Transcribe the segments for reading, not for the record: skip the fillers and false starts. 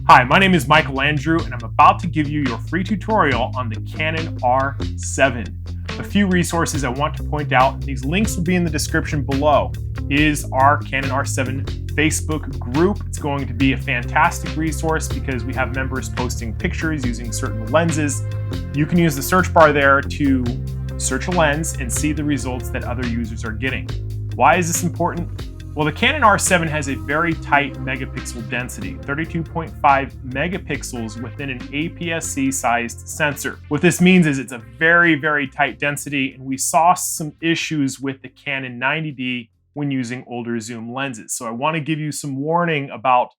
Hi, my name is Michael Andrew, and I'm about to give you your free tutorial on the Canon R7. A few resources I want to point out, and these links will be in the description below, is our Canon R7 Facebook group. It's going to be a fantastic resource because we have members posting pictures using certain lenses. You can use the search bar there to search a lens and see the results that other users are getting. Why is this important? Well, the Canon R7 has a very tight megapixel density, 32.5 megapixels within an APS-C sized sensor. What this means is it's a very, very tight density, and we saw some issues with the Canon 90D when using older zoom lenses. So I want to give you some warning about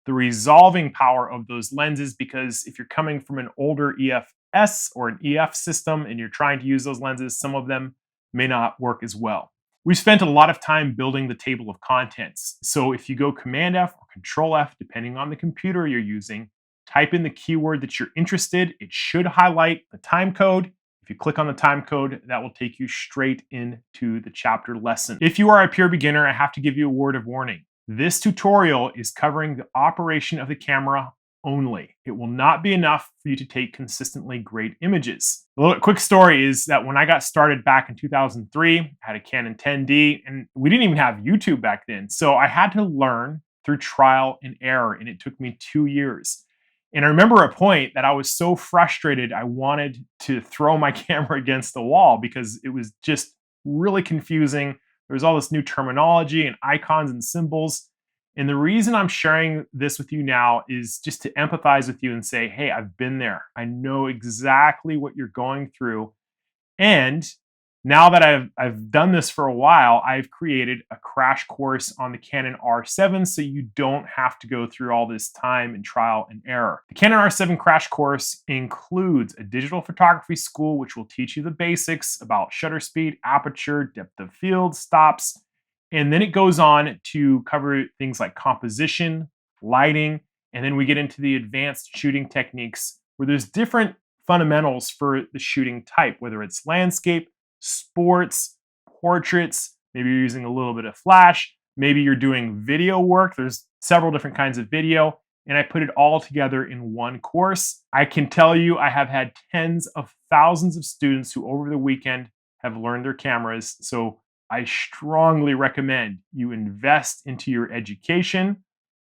the resolving power of those lenses, because if you're coming from an older EFS or an EF system and you're trying to use those lenses, some of them may not work as well. We've spent a lot of time building the table of contents. So if you go Command F or Control F, depending on the computer you're using, type in the keyword that you're interested. It should highlight the time code. If you click on the time code, that will take you straight into the chapter lesson. If you are a pure beginner, I have to give you a word of warning. This tutorial is covering the operation of the camera only. It will not be enough for you to take consistently great images. A little quick story is that when I got started back in 2003, I had a Canon 10D, and we didn't even have YouTube back then. So I had to learn through trial and error, and it took me 2 years. And I remember a point that I was so frustrated, I wanted to throw my camera against the wall because it was just really confusing. There was all this new terminology and icons and symbols. And the reason I'm sharing this with you now is just to empathize with you and say, hey, I've been there. I know exactly what you're going through. And now that I've done this for a while, I've created a crash course on the Canon R7 so you don't have to go through all this time and trial and error. The Canon R7 crash course includes a digital photography school, which will teach you the basics about shutter speed, aperture, depth of field, stops. And then it goes on to cover things like composition, lighting, and then we get into the advanced shooting techniques where there's different fundamentals for the shooting type, whether it's landscape, sports, portraits, maybe you're using a little bit of flash, maybe you're doing video work. There's several different kinds of video, and I put it all together in one course. I can tell you I have had tens of thousands of students who over the weekend have learned their cameras. So I strongly recommend you invest into your education,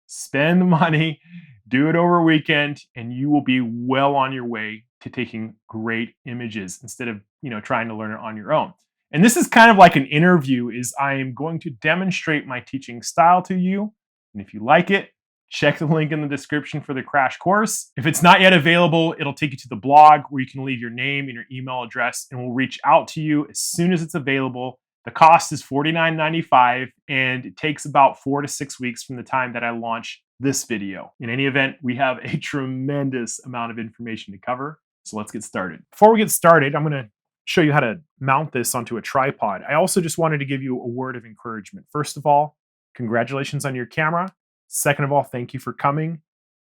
spend the money, do it over a weekend, and you will be well on your way to taking great images instead of, trying to learn it on your own. And this is kind of like an interview, is I am going to demonstrate my teaching style to you. And if you like it, check the link in the description for the crash course. If it's not yet available, it'll take you to the blog where you can leave your name and your email address, and we'll reach out to you as soon as it's available. The cost is $49.95, and it takes about 4 to 6 weeks from the time that I launch this video. In any event, we have a tremendous amount of information to cover, so let's get started. Before we get started, I'm going to show you how to mount this onto a tripod. I also just wanted to give you a word of encouragement. First of all, congratulations on your camera. Second of all, thank you for coming.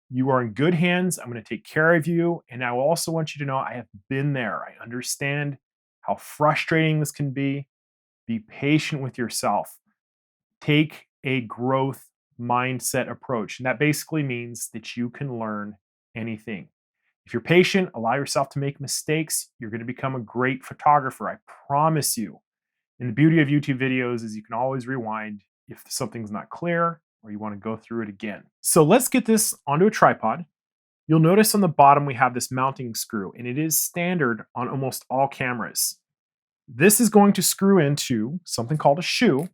You are in good hands. I'm going to take care of you, and I also want you to know I have been there. I understand how frustrating this can be. Be patient with yourself. Take a growth mindset approach. And that basically means that you can learn anything. If you're patient, allow yourself to make mistakes, you're going to become a great photographer. I promise you. And the beauty of YouTube videos is you can always rewind if something's not clear or you want to go through it again. So let's get this onto a tripod. You'll notice on the bottom we have this mounting screw, and it is standard on almost all cameras. This is going to screw into something called a shoe,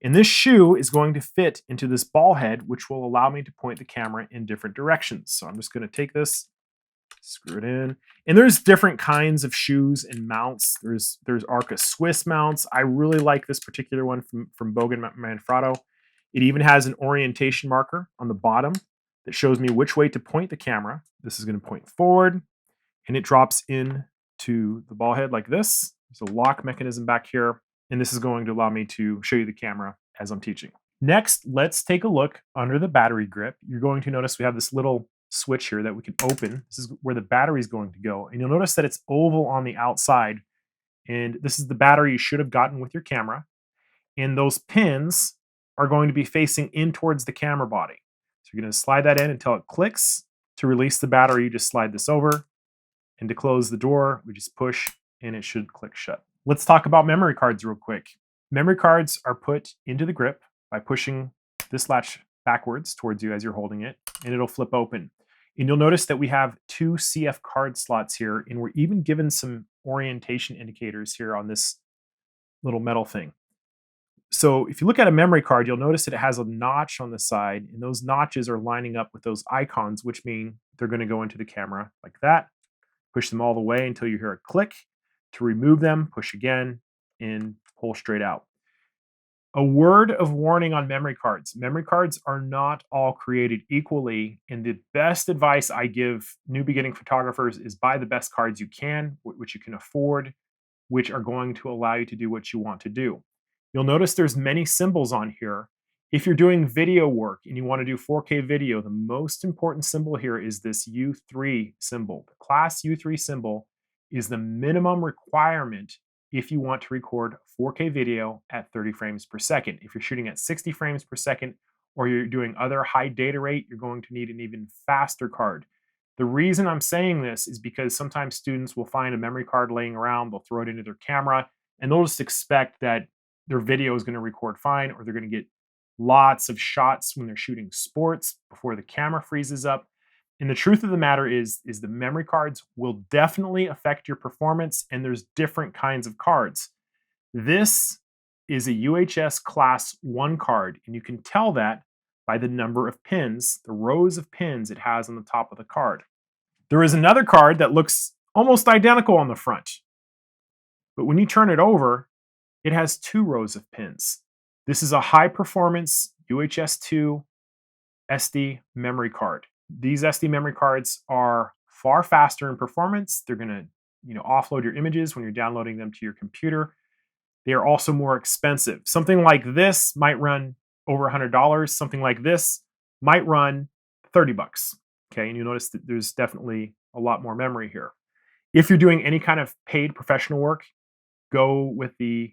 and this shoe is going to fit into this ball head, which will allow me to point the camera in different directions. So I'm just going to take this, screw it in, and there's different kinds of shoes and mounts. There's Arca Swiss mounts. I really like this particular one from Bogen Manfrotto. It even has an orientation marker on the bottom that shows me which way to point the camera. This is going to point forward, and it drops in to the ball head like this. There's a lock mechanism back here, and this is going to allow me to show you the camera as I'm teaching. Next, let's take a look under the battery grip. You're going to notice we have this little switch here that we can open. This is where the battery is going to go, and you'll notice that it's oval on the outside, and this is the battery you should have gotten with your camera, and those pins are going to be facing in towards the camera body. So you're going to slide that in until it clicks, To release the battery, you just slide this over. And to close the door, we just push and it should click shut. Let's talk about memory cards real quick. Memory cards are put into the grip by pushing this latch backwards towards you as you're holding it, and it'll flip open. And you'll notice that we have 2 CF card slots here, and we're even given some orientation indicators here on this little metal thing. So if you look at a memory card, you'll notice that it has a notch on the side, and those notches are lining up with those icons, which mean they're going to go into the camera like that. Push them all the way until you hear a click. To remove them, push again and pull straight out. A word of warning on memory cards. Memory cards are not all created equally, and the best advice I give new beginning photographers is buy the best cards you can, which you can afford, which are going to allow you to do what you want to do. You'll notice there's many symbols on here. If you're doing video work and you want to do 4K video, the most important symbol here is this U3 symbol. The class U3 symbol is the minimum requirement if you want to record 4K video at 30 frames per second. If you're shooting at 60 frames per second or you're doing other high data rate, you're going to need an even faster card. The reason I'm saying this is because sometimes students will find a memory card laying around, they'll throw it into their camera, and they'll just expect that their video is going to record fine, or they're going to get lots of shots when they're shooting sports before the camera freezes up. And the truth of the matter is the memory cards will definitely affect your performance, and there's different kinds of cards. This is a UHS Class 1 card, and you can tell that by the number of pins, the rows of pins it has on the top of the card. There is another card that looks almost identical on the front, but when you turn it over, it has 2 rows of pins. This is a high-performance UHS 2 SD memory card. These SD memory cards are far faster in performance. They're going to, offload your images when you're downloading them to your computer. They are also more expensive. Something like this might run over $100. Something like this might run $30. Okay, and you notice that there's definitely a lot more memory here. If you're doing any kind of paid professional work, go with the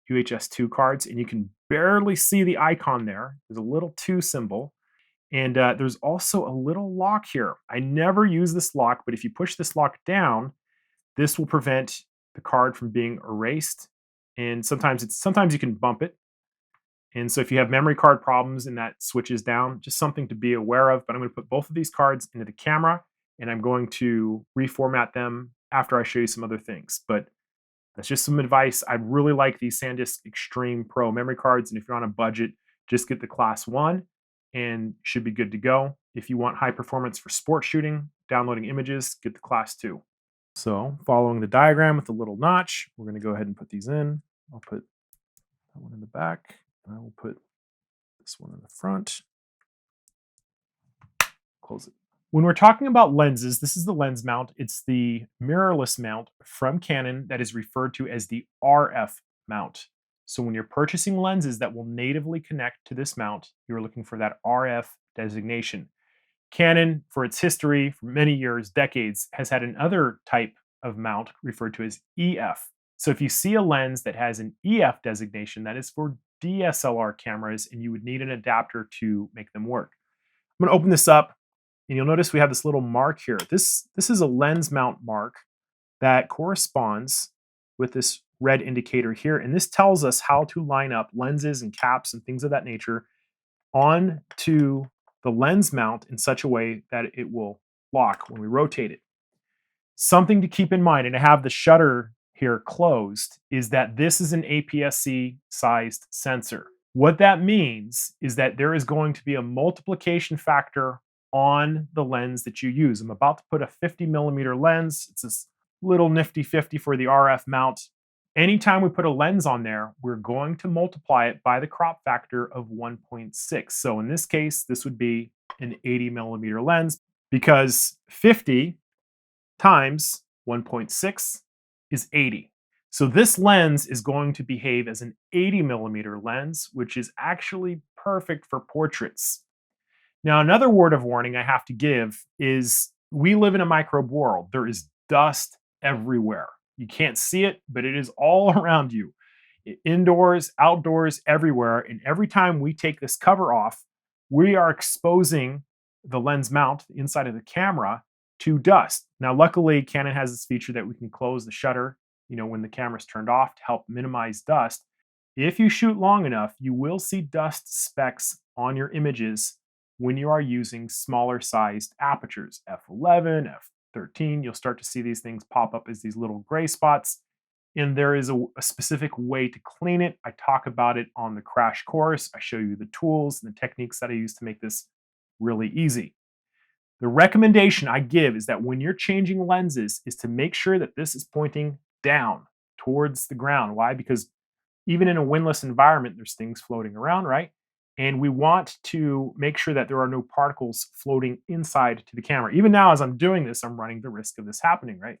UHS 2 cards, and you can barely see the icon there. There's a little 2 symbol. And there's also a little lock here. I never use this lock, but if you push this lock down, this will prevent the card from being erased. And sometimes you can bump it. And so if you have memory card problems and that switches down, just something to be aware of. But I'm going to put both of these cards into the camera, and I'm going to reformat them after I show you some other things. But that's just some advice. I really like these SanDisk Extreme Pro memory cards. And if you're on a budget, just get the Class 1 and should be good to go. If you want high performance for sport shooting, downloading images, get the Class 2. So following the diagram with the little notch, we're going to go ahead and put these in. I'll put that one in the back. I will put this one in the front. Close it. When we're talking about lenses, this is the lens mount. It's the mirrorless mount from Canon that is referred to as the RF mount. So when you're purchasing lenses that will natively connect to this mount, you're looking for that RF designation. Canon, for its history, for many years, decades, has had another type of mount referred to as EF. So if you see a lens that has an EF designation, that is for DSLR cameras, and you would need an adapter to make them work. I'm going to open this up, and you'll notice we have this little mark here. This is a lens mount mark that corresponds with this red indicator here, and this tells us how to line up lenses and caps and things of that nature onto the lens mount in such a way that it will lock when we rotate it. Something to keep in mind, and I have the shutter here closed, is that this is an APS-C sized sensor. What that means is that there is going to be a multiplication factor on the lens that you use. I'm about to put a 50mm lens. It's this little nifty 50 for the RF mount. Anytime we put a lens on there, we're going to multiply it by the crop factor of 1.6. So in this case, this would be an 80mm lens, because 50 times 1.6 is 80. So this lens is going to behave as an 80mm lens, which is actually perfect for portraits. Now, another word of warning I have to give is we live in a microbe world. There is dust everywhere. You can't see it, but it is all around you. Indoors, outdoors, everywhere. And every time we take this cover off, we are exposing the lens mount, the inside of the camera, to dust. Now, luckily, Canon has this feature that we can close the shutter, when the camera's turned off to help minimize dust. If you shoot long enough, you will see dust specks on your images when you are using smaller sized apertures, f11, f13. You'll start to see these things pop up as these little gray spots. And there is a specific way to clean it. I talk about it on the crash course. I show you the tools and the techniques that I use to make this really easy. The recommendation I give is that when you're changing lenses is to make sure that this is pointing down towards the ground. Why? Because even in a windless environment, there's things floating around, right? And we want to make sure that there are no particles floating inside to the camera. Even now, as I'm doing this, I'm running the risk of this happening, right?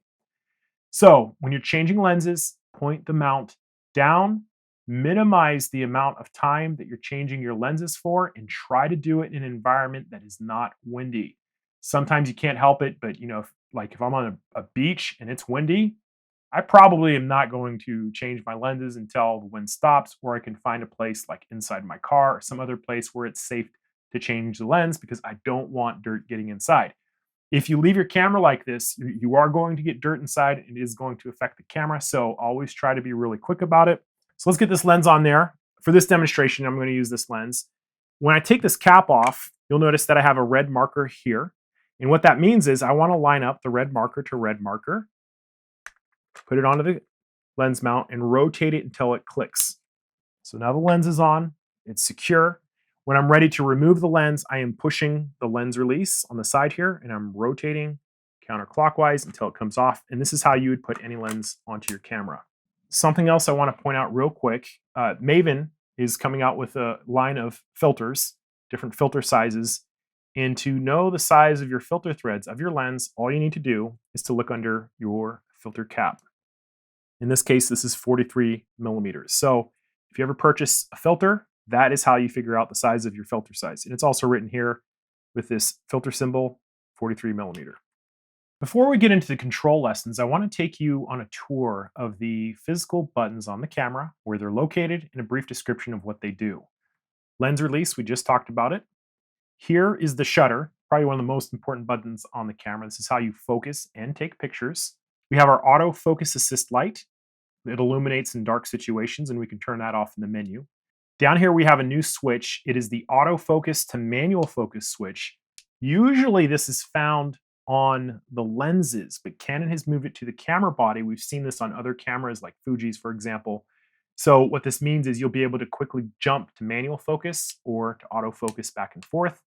So when you're changing lenses, point the mount down, minimize the amount of time that you're changing your lenses for, and try to do it in an environment that is not windy. Sometimes you can't help it, but if I'm on a beach and it's windy, I probably am not going to change my lenses until the wind stops, or I can find a place like inside my car or some other place where it's safe to change the lens, because I don't want dirt getting inside. If you leave your camera like this, you are going to get dirt inside, and it is going to affect the camera. So always try to be really quick about it. So let's get this lens on there. For this demonstration, I'm going to use this lens. When I take this cap off, you'll notice that I have a red marker here. And what that means is I want to line up the red marker to red marker, put it onto the lens mount, and rotate it until it clicks. So now the lens is on, it's secure. When I'm ready to remove the lens, I am pushing the lens release on the side here, and I'm rotating counterclockwise until it comes off. And this is how you would put any lens onto your camera. Something else I want to point out real quick, MAVEN is coming out with a line of filters, different filter sizes. And to know the size of your filter threads of your lens, all you need to do is to look under your filter cap. In this case, this is 43 millimeters. So if you ever purchase a filter, that is how you figure out the size of your filter size. And it's also written here with this filter symbol, 43 millimeter. Before we get into the control lessons, I want to take you on a tour of the physical buttons on the camera, where they're located, and a brief description of what they do. Lens release, we just talked about it. Here is the shutter, probably one of the most important buttons on the camera. This is how you focus and take pictures. We have our auto focus assist light. It illuminates in dark situations, and we can turn that off in the menu. Down here, we have a new switch. It is the autofocus to manual focus switch. Usually this is found on the lenses, but Canon has moved it to the camera body. We've seen this on other cameras like Fuji's, for example. So what this means is you'll be able to quickly jump to manual focus or to autofocus back and forth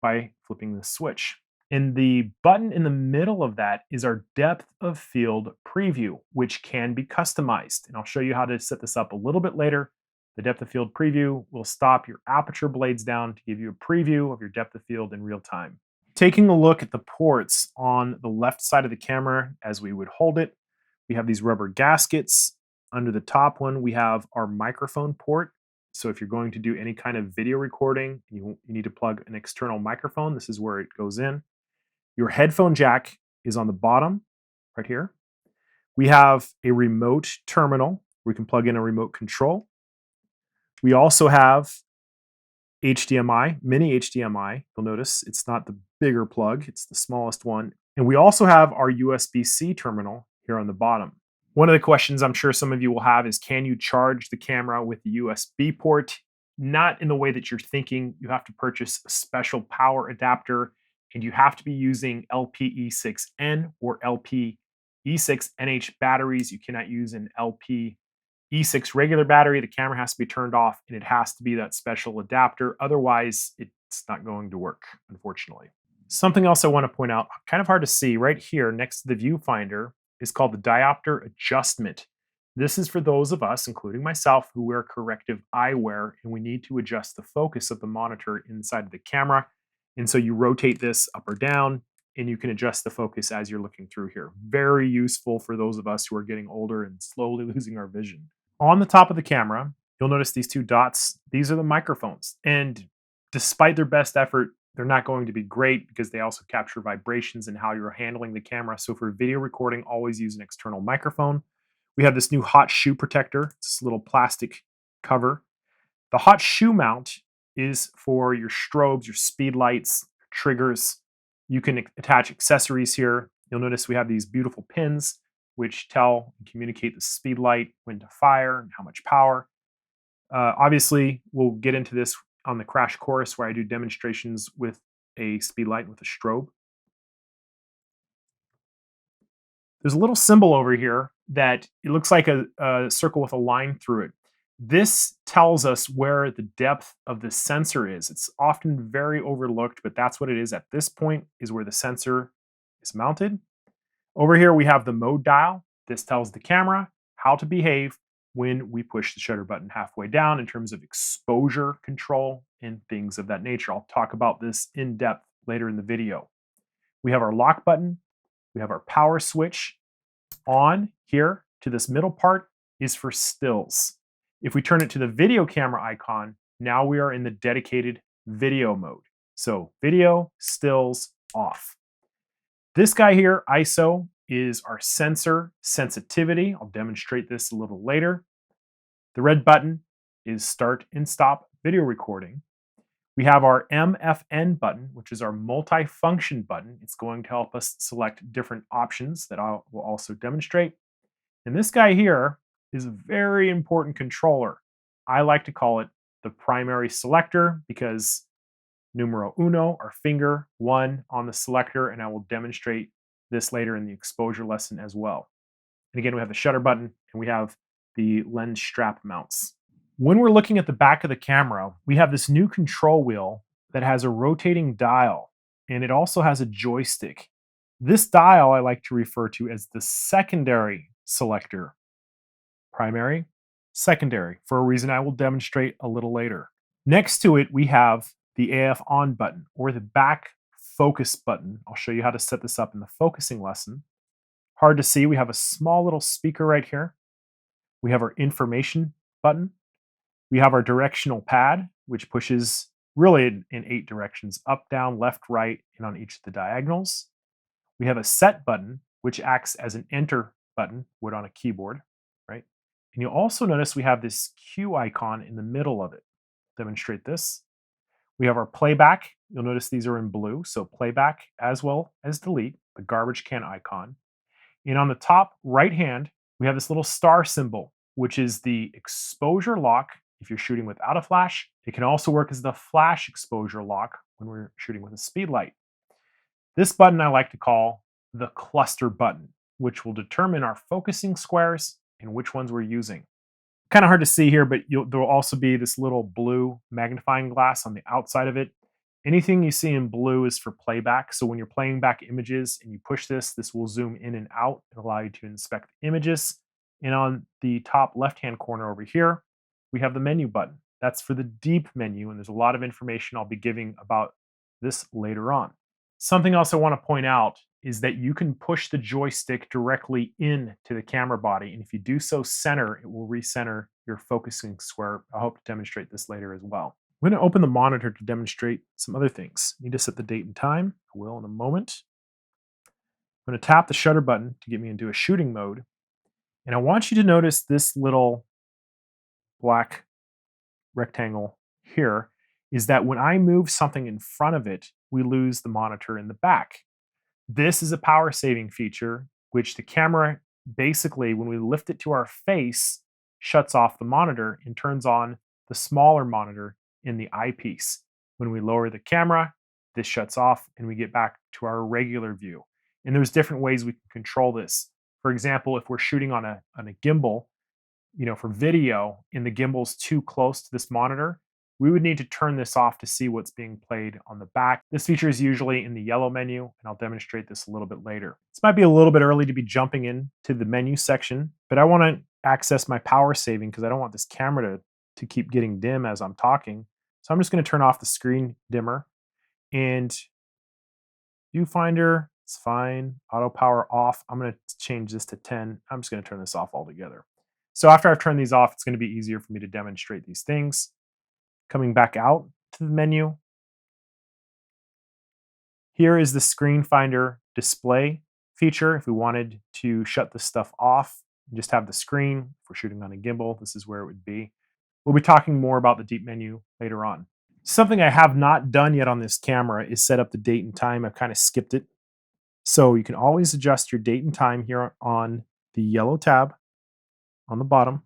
by flipping the switch. And the button in the middle of that is our depth of field preview, which can be customized. And I'll show you how to set this up a little bit later. The depth of field preview will stop your aperture blades down to give you a preview of your depth of field in real time. Taking a look at the ports on the left side of the camera as we would hold it, we have these rubber gaskets. Under the top one, we have our microphone port. So if you're going to do any kind of video recording, you need to plug an external microphone. This is where it goes in. Your headphone jack is on the bottom, right here. We have a remote terminal. We can plug in a remote control. We also have HDMI, mini HDMI. You'll notice it's not the bigger plug, it's the smallest one. And we also have our USB-C terminal here on the bottom. One of the questions I'm sure some of you will have is, can you charge the camera with the USB port? Not in the way that you're thinking. You have to purchase a special power adapter, and you have to be using LPE6N or LPE6NH batteries. You cannot use an LPE6 regular battery. The camera has to be turned off, and it has to be that special adapter. Otherwise, it's not going to work, unfortunately. Something else I want to point out, kind of hard to see, right here next to the viewfinder, is called the diopter adjustment. This is for those of us, including myself, who wear corrective eyewear, and we need to adjust the focus of the monitor inside of the camera. And so you rotate this up or down, and you can adjust the focus as you're looking through here. Very useful for those of us who are getting older and slowly losing our vision. On the top of the camera, you'll notice these two dots. These are the microphones. And despite their best effort, they're not going to be great because they also capture vibrations and how you're handling the camera. So for video recording, always use an external microphone. We have this new hot shoe protector. It's this little plastic cover. The hot shoe mount is for your strobes, your speed lights, your triggers. You can attach accessories here. You'll notice we have these beautiful pins which tell and communicate the speed light, when to fire, and how much power. Obviously, we'll get into this on the crash course where I do demonstrations with a speed light with a strobe. There's a little symbol over here that it looks like a circle with a line through it. This tells us where the depth of the sensor is. It's often very overlooked, but that's what it is at this point, is where the sensor is mounted. Over here, we have the mode dial. This tells the camera how to behave when we push the shutter button halfway down in terms of exposure control and things of that nature. I'll talk about this in depth later in the video. We have our lock button. We have our power switch. On here to this middle part is for stills. If we turn it to the video camera icon, now we are in the dedicated video mode. So video, stills, off. This guy here, ISO, is our sensor sensitivity. I'll demonstrate this a little later. The red button is start and stop video recording. We have our MFN button, which is our multi-function button. It's going to help us select different options that I will also demonstrate. And this guy here is a very important controller. I like to call it the primary selector because numero uno, our finger, 1 on the selector, and I will demonstrate this later in the exposure lesson as well. And again, we have the shutter button and we have the lens strap mounts. When we're looking at the back of the camera, we have this new control wheel that has a rotating dial, and it also has a joystick. This dial I like to refer to as the secondary selector. Primary, secondary, for a reason I will demonstrate a little later. Next to it, we have the AF on button, or the back focus button. I'll show you how to set this up in the focusing lesson. Hard to see, we have a small little speaker right here. We have our information button. We have our directional pad, which pushes really in 8 directions, up, down, left, right, and on each of the diagonals. We have a set button, which acts as an enter button, would on a keyboard, right? And you'll also notice we have this Q icon in the middle of it. Demonstrate this. We have our playback. You'll notice these are in blue, so playback as well as delete, the garbage can icon. And on the top right hand, we have this little star symbol, which is the exposure lock. If you're shooting without a flash, it can also work as the flash exposure lock when we're shooting with a speed light. This button I like to call the cluster button, which will determine our focusing squares and which ones we're using. Kind of hard to see here, but there will also be this little blue magnifying glass on the outside of it. Anything you see in blue is for playback. So when you're playing back images and you push this, this will zoom in and out and allow you to inspect images. And on the top left-hand corner over here, we have the menu button. That's for the deep menu, and there's a lot of information I'll be giving about this later on. Something else I want to point out is that you can push the joystick directly into the camera body, and if you do so center, it will recenter your focusing square. I hope to demonstrate this later as well. I'm going to open the monitor to demonstrate some other things. I need to set the date and time. I will in a moment. I'm going to tap the shutter button to get me into a shooting mode, and I want you to notice this little black rectangle here is that when I move something in front of it, we lose the monitor in the back. This is a power saving feature, which the camera basically, when we lift it to our face, shuts off the monitor and turns on the smaller monitor in the eyepiece. When we lower the camera, this shuts off and we get back to our regular view. And there's different ways we can control this. For example, if we're shooting on a gimbal, for video, and the gimbal's too close to this monitor, we would need to turn this off to see what's being played on the back. This feature is usually in the yellow menu, and I'll demonstrate this a little bit later. This might be a little bit early to be jumping into the menu section, but I want to access my power saving because I don't want this camera to keep getting dim as I'm talking. So I'm just going to turn off the screen dimmer, and viewfinder, it's fine. Auto power off. I'm going to change this to 10. I'm just going to turn this off altogether. So after I've turned these off, it's going to be easier for me to demonstrate these things. Coming back out to the menu. Here is the screen finder display feature. If we wanted to shut this stuff off, just have the screen. If we're shooting on a gimbal, this is where it would be. We'll be talking more about the deep menu later on. Something I have not done yet on this camera is set up the date and time. I've kind of skipped it. So you can always adjust your date and time here on the yellow tab on the bottom.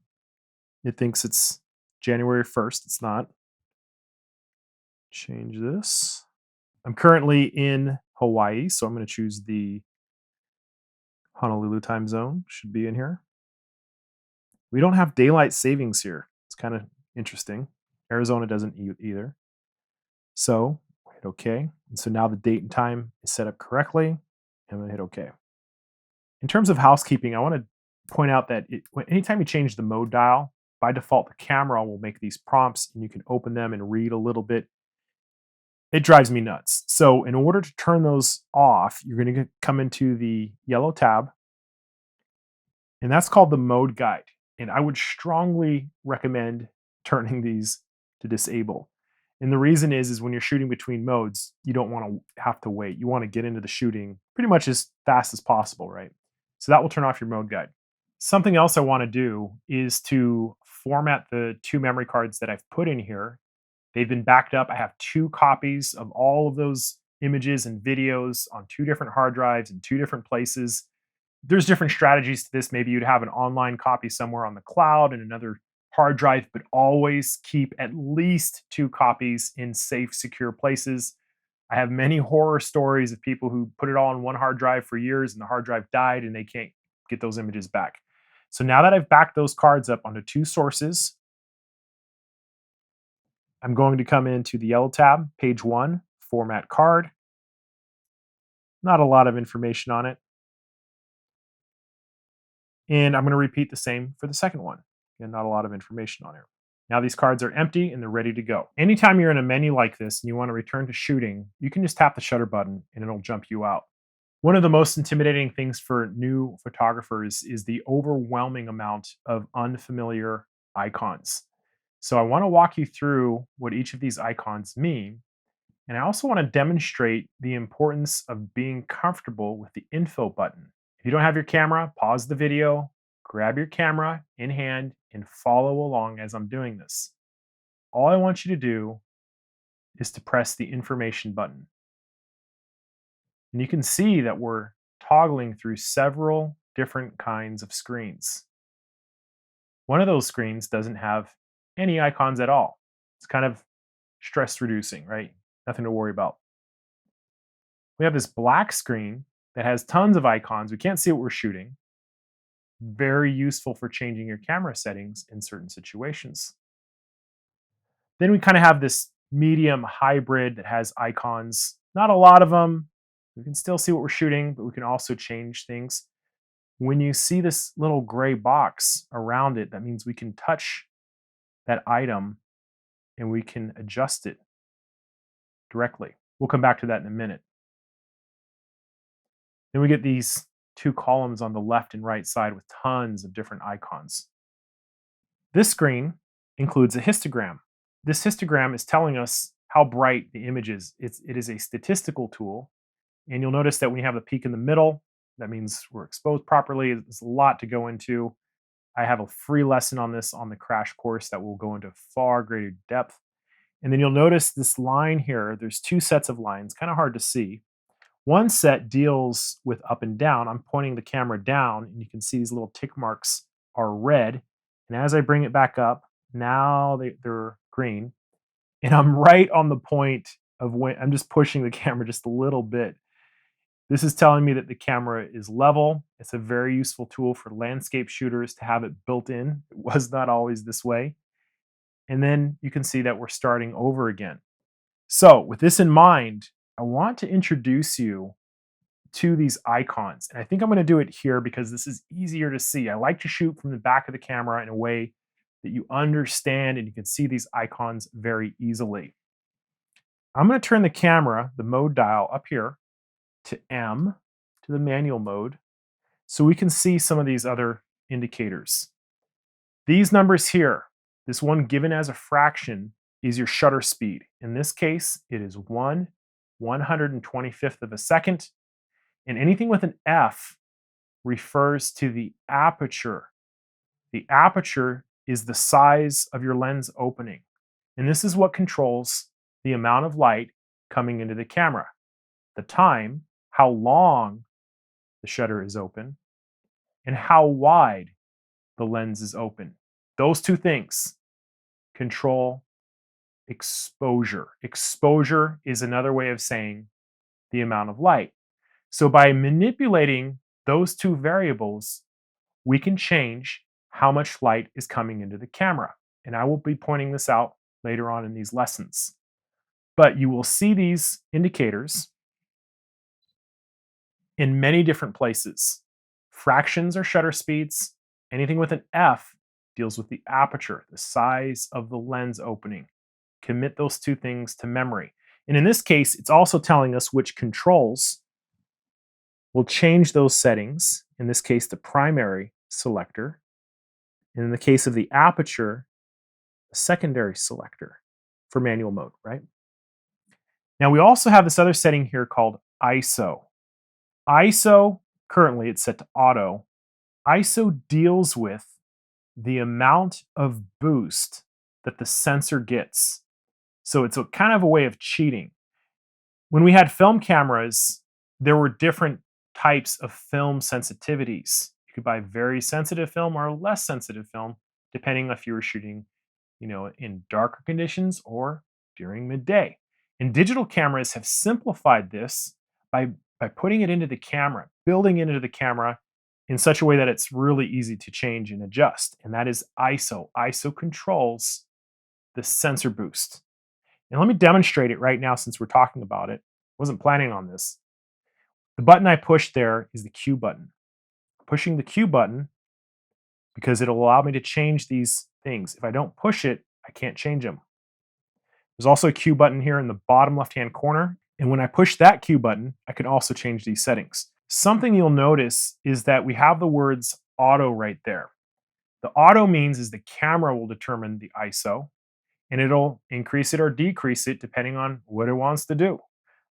It thinks it's January 1st. It's not. Change this. I'm currently in Hawaii, so I'm going to choose the Honolulu time zone. Should be in here. We don't have daylight savings here. It's kind of interesting. Arizona doesn't either. So hit OK. And so now the date and time is set up correctly. I'm going to hit OK. In terms of housekeeping, I want to point out that anytime you change the mode dial, by default, the camera will make these prompts and you can open them and read a little bit. It drives me nuts. So in order to turn those off, you're going to come into the yellow tab, and that's called the mode guide. And I would strongly recommend turning these to disable. And the reason is when you're shooting between modes, you don't want to have to wait. You want to get into the shooting pretty much as fast as possible, right? So that will turn off your mode guide. Something else I want to do is to format the 2 memory cards that I've put in here. They've been backed up. I have 2 copies of all of those images and videos on 2 different hard drives in 2 different places. There's different strategies to this. Maybe you'd have an online copy somewhere on the cloud and another hard drive, but always keep at least 2 copies in safe, secure places. I have many horror stories of people who put it all on one hard drive for years and the hard drive died and they can't get those images back. So now that I've backed those cards up onto 2 sources, I'm going to come into the yellow tab, page 1, format card. Not a lot of information on it. And I'm going to repeat the same for the second one. Again, not a lot of information on here. Now these cards are empty and they're ready to go. Anytime you're in a menu like this and you want to return to shooting, you can just tap the shutter button and it'll jump you out. One of the most intimidating things for new photographers is the overwhelming amount of unfamiliar icons. So I want to walk you through what each of these icons mean. And I also want to demonstrate the importance of being comfortable with the info button. If you don't have your camera, pause the video, grab your camera in hand, and follow along as I'm doing this. All I want you to do is to press the information button. And you can see that we're toggling through several different kinds of screens. One of those screens doesn't have any icons at all. It's kind of stress reducing, right? Nothing to worry about. We have this black screen that has tons of icons. We can't see what we're shooting. Very useful for changing your camera settings in certain situations. Then we kind of have this medium hybrid that has icons. Not a lot of them. We can still see what we're shooting, but we can also change things. When you see this little gray box around it, that means we can touch that item and we can adjust it directly. We'll come back to that in a minute. Then we get these 2 columns on the left and right side with tons of different icons. This screen includes a histogram. This histogram is telling us how bright the image is. It is a statistical tool. And you'll notice that when you have the peak in the middle, that means we're exposed properly. There's a lot to go into. I have a free lesson on this on the crash course that will go into far greater depth. And then you'll notice this line here. There's 2 sets of lines, kind of hard to see. One set deals with up and down. I'm pointing the camera down, and you can see these little tick marks are red. And as I bring it back up, now they're green. And I'm right on the point of when I'm just pushing the camera just a little bit. This is telling me that the camera is level. It's a very useful tool for landscape shooters to have it built in. It was not always this way. And then you can see that we're starting over again. So with this in mind, I want to introduce you to these icons. And I think I'm going to do it here because this is easier to see. I like to shoot from the back of the camera in a way that you understand and you can see these icons very easily. I'm going to turn the camera, the mode dial up here to M, to the manual mode, so we can see some of these other indicators. These numbers here, this one given as a fraction is your shutter speed. In this case, it is 1/125th of a second. And anything with an F refers to the aperture. The aperture is the size of your lens opening. And this is what controls the amount of light coming into the camera, the time, how long the shutter is open, and how wide the lens is open. Those two things control exposure. Exposure is another way of saying the amount of light. So by manipulating those two variables, we can change how much light is coming into the camera. And I will be pointing this out later on in these lessons. But you will see these indicators in many different places. Fractions are shutter speeds. Anything with an F deals with the aperture, the size of the lens opening. Commit those two things to memory. And in this case, it's also telling us which controls will change those settings. In this case, the primary selector. And in the case of the aperture, the secondary selector for manual mode, right? Now we also have this other setting here called ISO. ISO, currently it's set to auto. ISO deals with the amount of boost that the sensor gets. So it's a kind of a way of cheating. When we had film cameras, there were different types of film sensitivities. You could buy very sensitive film or less sensitive film, depending if you were shooting, in darker conditions or during midday. And digital cameras have simplified this by putting it into the camera, building it into the camera in such a way that it's really easy to change and adjust. And that is ISO. ISO controls the sensor boost. And let me demonstrate it right now since we're talking about it. I wasn't planning on this. The button I pushed there is the Q button. Pushing the Q button because it'll allow me to change these things. If I don't push it, I can't change them. There's also a Q button here in the bottom left-hand corner. And when I push that Q button, I can also change these settings. Something you'll notice is that we have the words auto right there. The auto means is the camera will determine the ISO, and it'll increase it or decrease it depending on what it wants to do.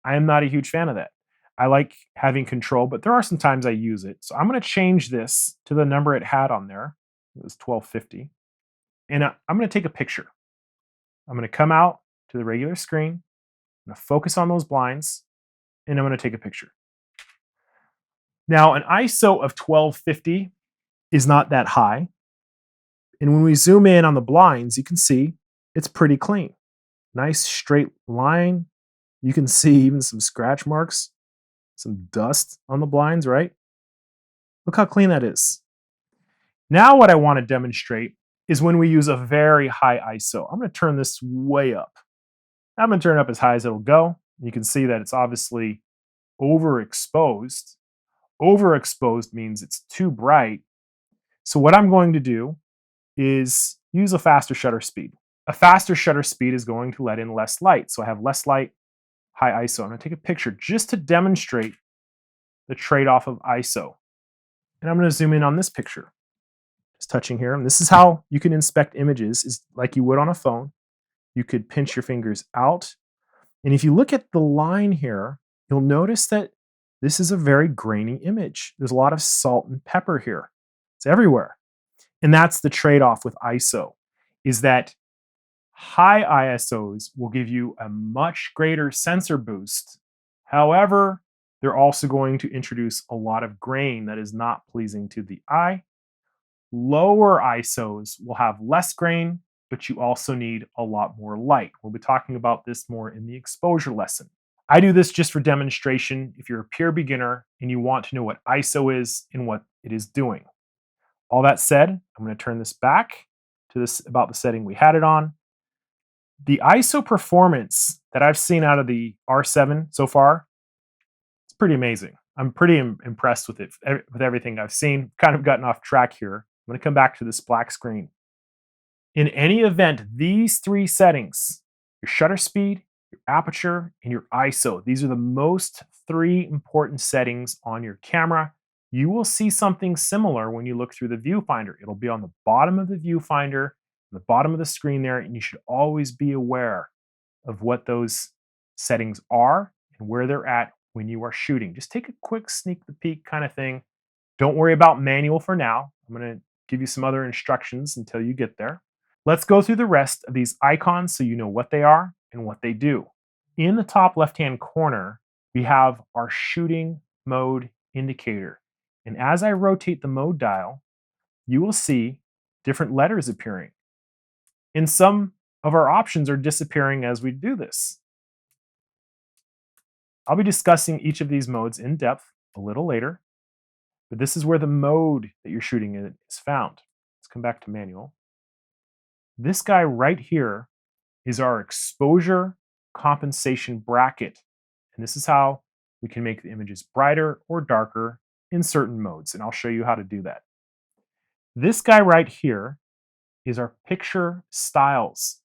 I am not a huge fan of that. I like having control, but there are some times I use it. So I'm going to change this to the number it had on there. It was 1250. And I'm going to take a picture. I'm going to come out to the regular screen. I'm going to focus on those blinds, and I'm going to take a picture. Now, an ISO of 1250 is not that high. And when we zoom in on the blinds, you can see it's pretty clean. Nice straight line. You can see even some scratch marks, some dust on the blinds, right? Look how clean that is. Now what I want to demonstrate is when we use a very high ISO. I'm going to turn this way up. I'm going to turn it up as high as it'll go. You can see that it's obviously overexposed. Overexposed means it's too bright. So what I'm going to do is use a faster shutter speed. A faster shutter speed is going to let in less light. So I have less light, high ISO. I'm going to take a picture just to demonstrate the trade-off of ISO. And I'm going to zoom in on this picture. Just touching here. And this is how you can inspect images, is like you would on a phone. You could pinch your fingers out. And if you look at the line here, you'll notice that this is a very grainy image. There's a lot of salt and pepper here. It's everywhere. And that's the trade-off with ISO, is that high ISOs will give you a much greater sensor boost. However, they're also going to introduce a lot of grain that is not pleasing to the eye. Lower ISOs will have less grain, but you also need a lot more light. We'll be talking about this more in the exposure lesson. I do this just for demonstration if you're a pure beginner and you want to know what ISO is and what it is doing. All that said, I'm going to turn this back to this about the setting we had it on. The ISO performance that I've seen out of the R7 so far, it's pretty amazing. I'm pretty impressed with it, with everything I've seen. Kind of gotten off track here. I'm going to come back to this black screen. In any event, these three settings, your shutter speed, your aperture, and your ISO, these are the most three important settings on your camera. You will see something similar when you look through the viewfinder. It'll be on the bottom of the viewfinder, the bottom of the screen there, and you should always be aware of what those settings are and where they're at when you are shooting. Just take a quick sneak peek kind of thing. Don't worry about manual for now. I'm going to give you some other instructions until you get there. Let's go through the rest of these icons so you know what they are and what they do. In the top left-hand corner, we have our shooting mode indicator. And as I rotate the mode dial, you will see different letters appearing. And some of our options are disappearing as we do this. I'll be discussing each of these modes in depth a little later, but this is where the mode that you're shooting in is found. Let's come back to manual. This guy right here is our exposure compensation bracket. And this is how we can make the images brighter or darker in certain modes. And I'll show you how to do that. This guy right here is our picture styles.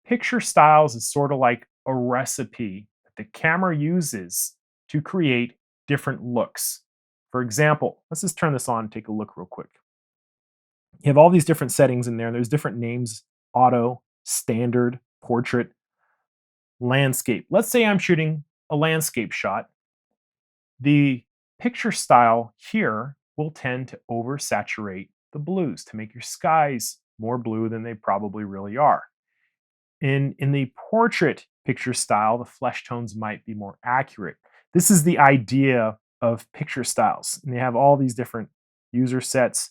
Picture styles is sort of like a recipe that the camera uses to create different looks. For example, let's just turn this on and take a look real quick. You have all these different settings in there, and there's different names: auto, standard, portrait, landscape. Let's say I'm shooting a landscape shot. The picture style here will tend to oversaturate the blues to make your skies more blue than they probably really are. In the portrait picture style, the flesh tones might be more accurate. This is the idea of picture styles, and they have all these different user sets.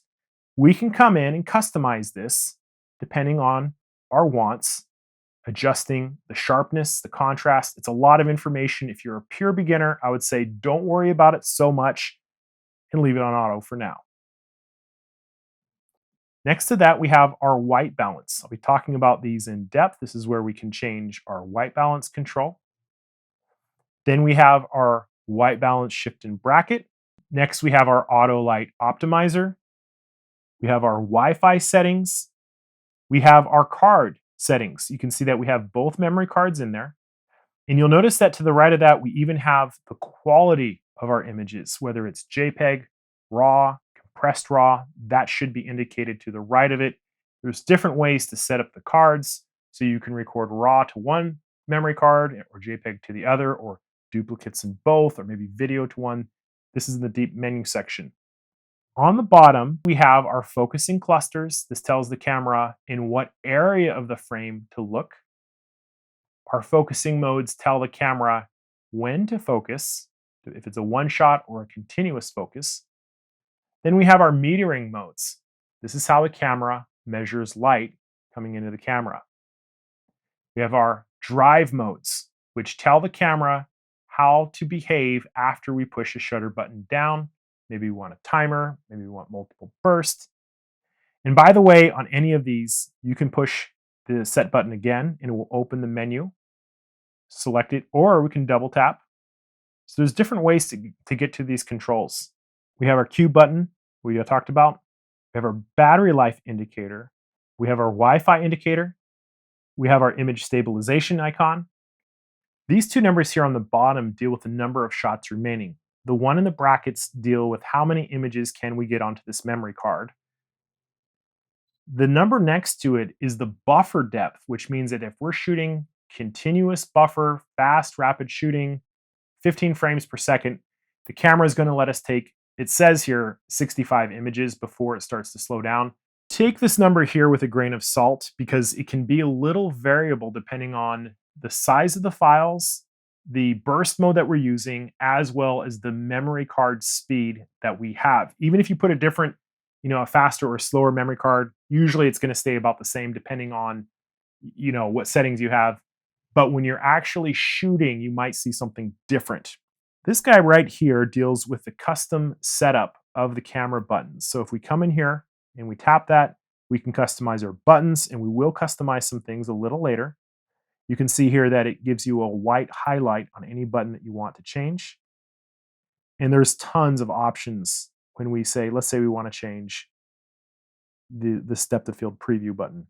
We can come in and customize this depending on our wants, adjusting the sharpness, the contrast. It's a lot of information. If you're a pure beginner, I would say don't worry about it so much and leave it on auto for now. Next to that, we have our white balance. I'll be talking about these in depth. This is where we can change our white balance control. Then we have our white balance shift and bracket. Next, we have our auto light optimizer. We have our Wi-Fi settings. We have our card settings. You can see that we have both memory cards in there. And you'll notice that to the right of that, we even have the quality of our images, whether it's JPEG, RAW, compressed RAW, that should be indicated to the right of it. There's different ways to set up the cards, so you can record RAW to one memory card or JPEG to the other, or duplicates in both, or maybe video to one. This is in the deep menu section. On the bottom, we have our focusing clusters. This tells the camera in what area of the frame to look. Our focusing modes tell the camera when to focus, if it's a one shot or a continuous focus. Then we have our metering modes. This is how the camera measures light coming into the camera. We have our drive modes, which tell the camera how to behave after we push a shutter button down. Maybe we want a timer, maybe we want multiple bursts. And by the way, on any of these, you can push the set button again and it will open the menu. Select it, or we can double tap. So there's different ways to get to these controls. We have our Q button, we talked about. We have our battery life indicator. We have our Wi-Fi indicator. We have our image stabilization icon. These two numbers here on the bottom deal with the number of shots remaining. The one in the brackets deal with how many images can we get onto this memory card. The number next to it is the buffer depth, which means that if we're shooting continuous buffer, fast, rapid shooting, 15 frames per second, the camera is going to let us take, it says here, 65 images before it starts to slow down. Take this number here with a grain of salt because it can be a little variable depending on the size of the files, the burst mode that we're using, as well as the memory card speed that we have. Even if you put a different, a faster or slower memory card, usually it's going to stay about the same depending on, what settings you have. But when you're actually shooting, you might see something different. This guy right here deals with the custom setup of the camera buttons. So if we come in here and we tap that, we can customize our buttons, and we will customize some things a little later. You can see here that it gives you a white highlight on any button that you want to change. And there's tons of options when we say, let's say we want to change the depth of field preview button.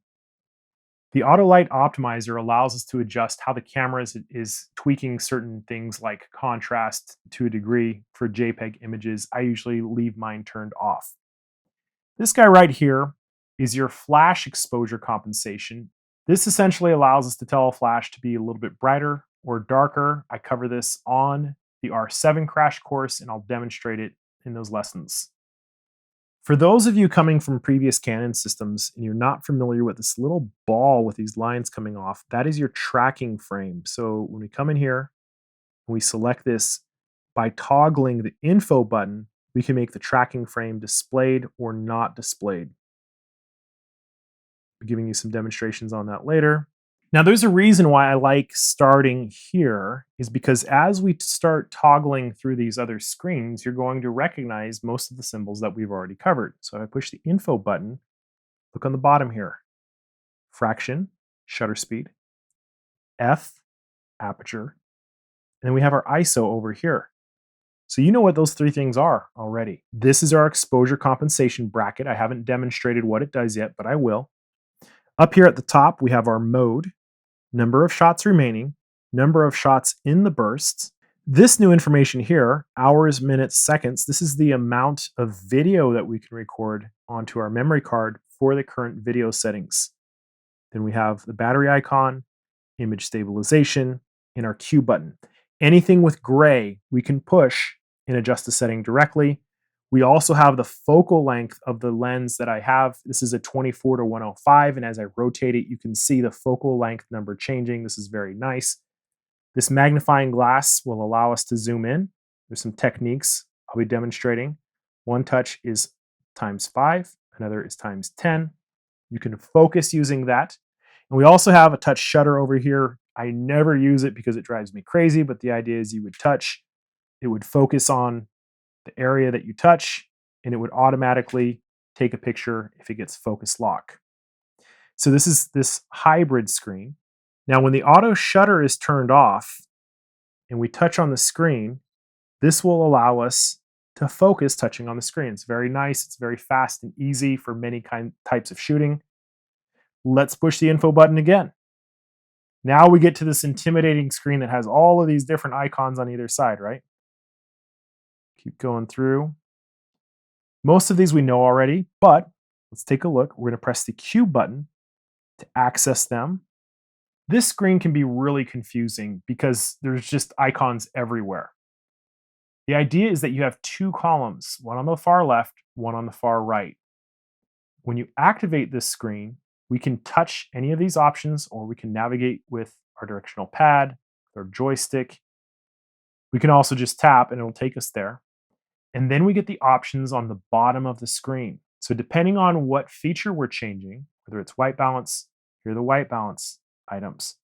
The auto light optimizer allows us to adjust how the camera is tweaking certain things like contrast to a degree for JPEG images. I usually leave mine turned off. This guy right here is your flash exposure compensation. This essentially allows us to tell a flash to be a little bit brighter or darker. I cover this on the R7 crash course, and I'll demonstrate it in those lessons. For those of you coming from previous Canon systems and you're not familiar with this little ball with these lines coming off, that is your tracking frame. So when we come in here and we select this, by toggling the info button, we can make the tracking frame displayed or not displayed. I'll be giving you some demonstrations on that later. Now, there's a reason why I like starting here, is because as we start toggling through these other screens, you're going to recognize most of the symbols that we've already covered. So if I push the info button, look on the bottom here: fraction, shutter speed, f, aperture, and then we have our ISO over here. So you know what those three things are already. This is our exposure compensation bracket. I haven't demonstrated what it does yet, but I will. Up here at the top, we have our mode, number of shots remaining, number of shots in the bursts. This new information here, hours, minutes, seconds, this is the amount of video that we can record onto our memory card for the current video settings. Then we have the battery icon, image stabilization, and our Q button. Anything with gray, we can push and adjust the setting directly. We also have the focal length of the lens that I have. This is a 24 to 105, and as I rotate it, you can see the focal length number changing. This is very nice. This magnifying glass will allow us to zoom in. There's some techniques I'll be demonstrating. One touch is ×5, another is ×10. You can focus using that. And we also have a touch shutter over here. I never use it because it drives me crazy, but the idea is you would touch, it would focus on the area that you touch, and it would automatically take a picture if it gets focus lock. So this is this hybrid screen. Now, when the auto shutter is turned off and we touch on the screen, this will allow us to focus touching on the screen. It's very nice. It's very fast and easy for many types of shooting. Let's push the info button again. Now we get to this intimidating screen that has all of these different icons on either side, right? Keep going through. Most of these we know already, but let's take a look. We're going to press the Q button to access them. This screen can be really confusing because there's just icons everywhere. The idea is that you have two columns, one on the far left, one on the far right. When you activate this screen, we can touch any of these options, or we can navigate with our directional pad or joystick. We can also just tap and it'll take us there. And then we get the options on the bottom of the screen. So depending on what feature we're changing, whether it's white balance, here are the white balance items.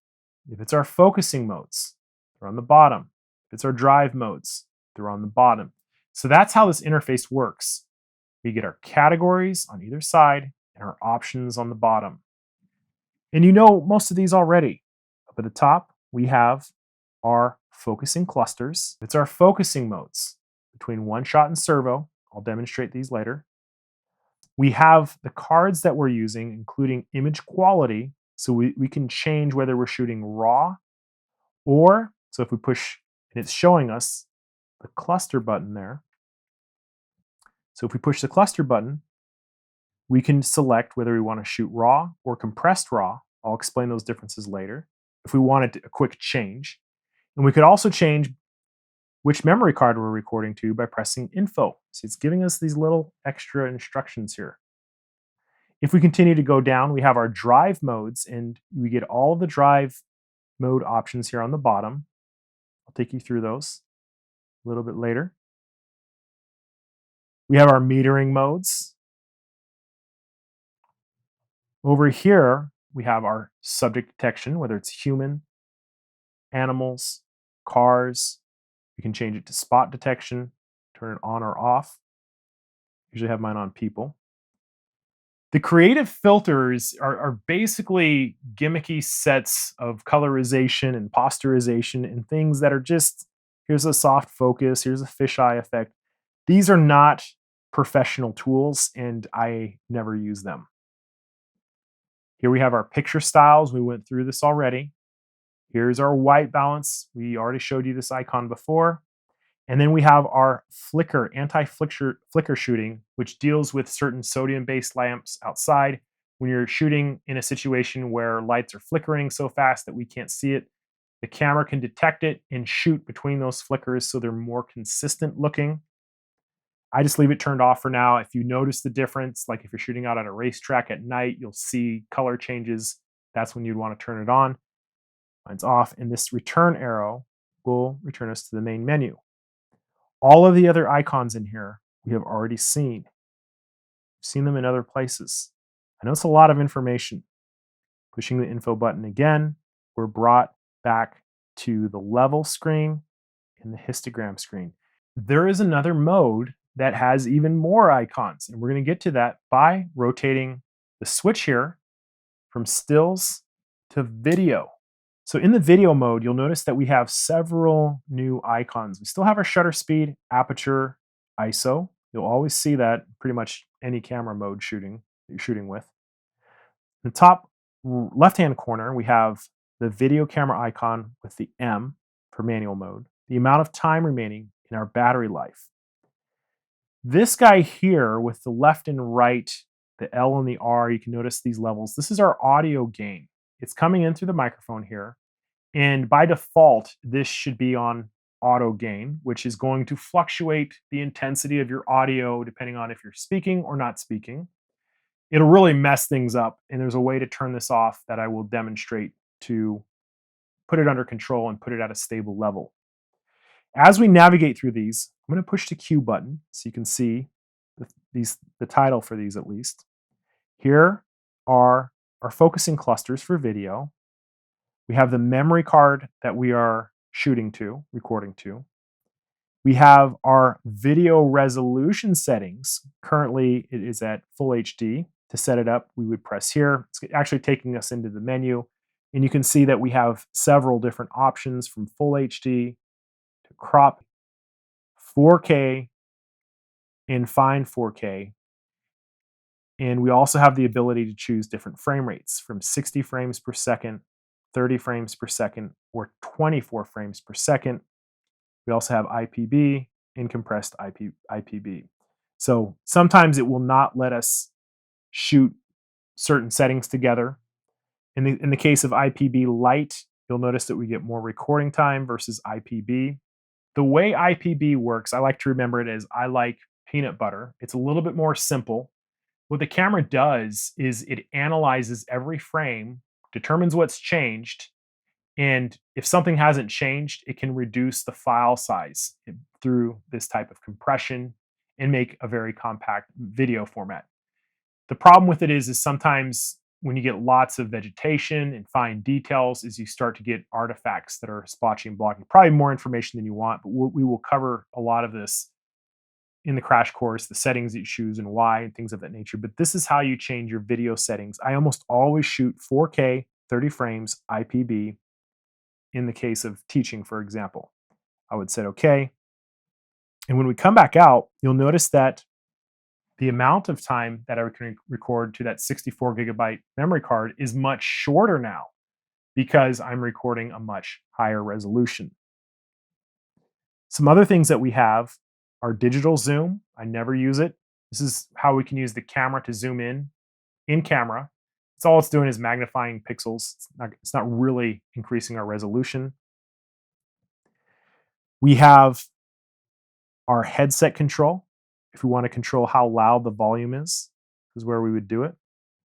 If it's our focusing modes, they're on the bottom. If it's our drive modes, they're on the bottom. So that's how this interface works. We get our categories on either side and our options on the bottom. And you know most of these already. Up at the top, we have our focusing clusters. It's our focusing modes between one shot and servo. I'll demonstrate these later. We have the cards that we're using, including image quality. So we can change whether we're shooting raw or, so if we push and it's showing us the cluster button there. So if we push the cluster button, we can select whether we want to shoot raw or compressed raw. I'll explain those differences later if we wanted a quick change. And we could also change which memory card we're recording to by pressing info. So it's giving us these little extra instructions here. If we continue to go down, we have our drive modes, and we get all of the drive mode options here on the bottom. I'll take you through those a little bit later. We have our metering modes. Over here, we have our subject detection, whether it's human, animals, cars. We can change it to spot detection, turn it on or off. Usually have mine on people. The creative filters are basically gimmicky sets of colorization and posterization and things that are just, here's a soft focus, here's a fisheye effect. These are not professional tools, and I never use them. Here we have our picture styles. We went through this already. Here's our white balance. We already showed you this icon before. And then we have our flicker, anti-flicker shooting, which deals with certain sodium-based lamps outside. When you're shooting in a situation where lights are flickering so fast that we can't see it, the camera can detect it and shoot between those flickers so they're more consistent looking. I just leave it turned off for now. If you notice the difference, like if you're shooting out at a racetrack at night, you'll see color changes. That's when you'd want to turn it on. Mine's off, and this return arrow will return us to the main menu. All of the other icons in here we have already seen. We've seen them in other places. I know it's a lot of information. Pushing the info button again, we're brought back to the level screen and the histogram screen. There is another mode that has even more icons, and we're going to get to that by rotating the switch here from stills to video. So in the video mode, you'll notice that we have several new icons. We still have our shutter speed, aperture, ISO. You'll always see that pretty much any camera mode shooting that you're shooting with. In the top left-hand corner, we have the video camera icon with the M for manual mode, the amount of time remaining in our battery life. This guy here with the left and right, the L and the R, you can notice these levels. This is our audio gain. It's coming in through the microphone here. And by default, this should be on auto gain, which is going to fluctuate the intensity of your audio depending on if you're speaking or not speaking. It'll really mess things up, and there's a way to turn this off that I will demonstrate to put it under control and put it at a stable level. As we navigate through these, I'm going to push the Q button so you can see the title for these at least. Here are our focusing clusters for video. We have the memory card that we are recording to. We have our video resolution settings. Currently, it is at full HD. To set it up, we would press here. It's actually taking us into the menu. And you can see that we have several different options from full HD to crop, 4K, and fine 4K. And we also have the ability to choose different frame rates from 60 frames per second, 30 frames per second, or 24 frames per second. We also have IPB and compressed IPB. So sometimes it will not let us shoot certain settings together. In the case of IPB light, you'll notice that we get more recording time versus IPB. The way IPB works, I like to remember it as I like peanut butter. It's a little bit more simple. What the camera does is it analyzes every frame, determines what's changed, and if something hasn't changed, it can reduce the file size through this type of compression and make a very compact video format. The problem with it is sometimes when you get lots of vegetation and fine details is you start to get artifacts that are splotchy and blocking. Probably more information than you want, but we will cover a lot of this in the crash course, the settings that you choose and why and things of that nature. But this is how you change your video settings. I almost always shoot 4K, 30 frames, IPB. In the case of teaching, for example, I would say okay. And when we come back out, you'll notice that the amount of time that I can record to that 64 gigabyte memory card is much shorter now because I'm recording a much higher resolution. Some other things that we have are digital zoom. I never use it. This is how we can use the camera to zoom in camera. It's all it's doing is magnifying pixels. It's not really increasing our resolution. We have our headset control. If we want to control how loud the volume is where we would do it.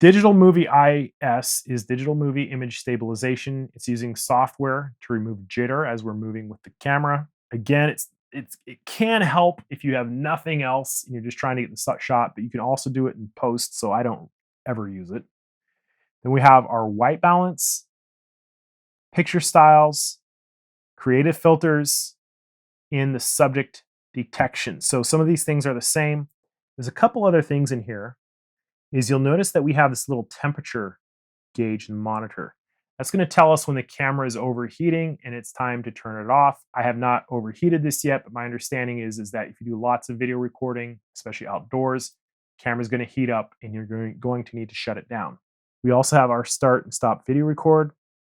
Digital Movie IS is Digital Movie Image Stabilization. It's using software to remove jitter as we're moving with the camera. Again, it can help if you have nothing else and you're just trying to get the shot, but you can also do it in post, so I don't ever use it. Then we have our white balance, picture styles, creative filters, and the subject detection. So some of these things are the same. There's a couple other things in here. You'll notice that we have this little temperature gauge and monitor. That's going to tell us when the camera is overheating and it's time to turn it off. I have not overheated this yet, but my understanding is that if you do lots of video recording, especially outdoors, the camera's going to heat up and you're going to need to shut it down. We also have our start and stop video record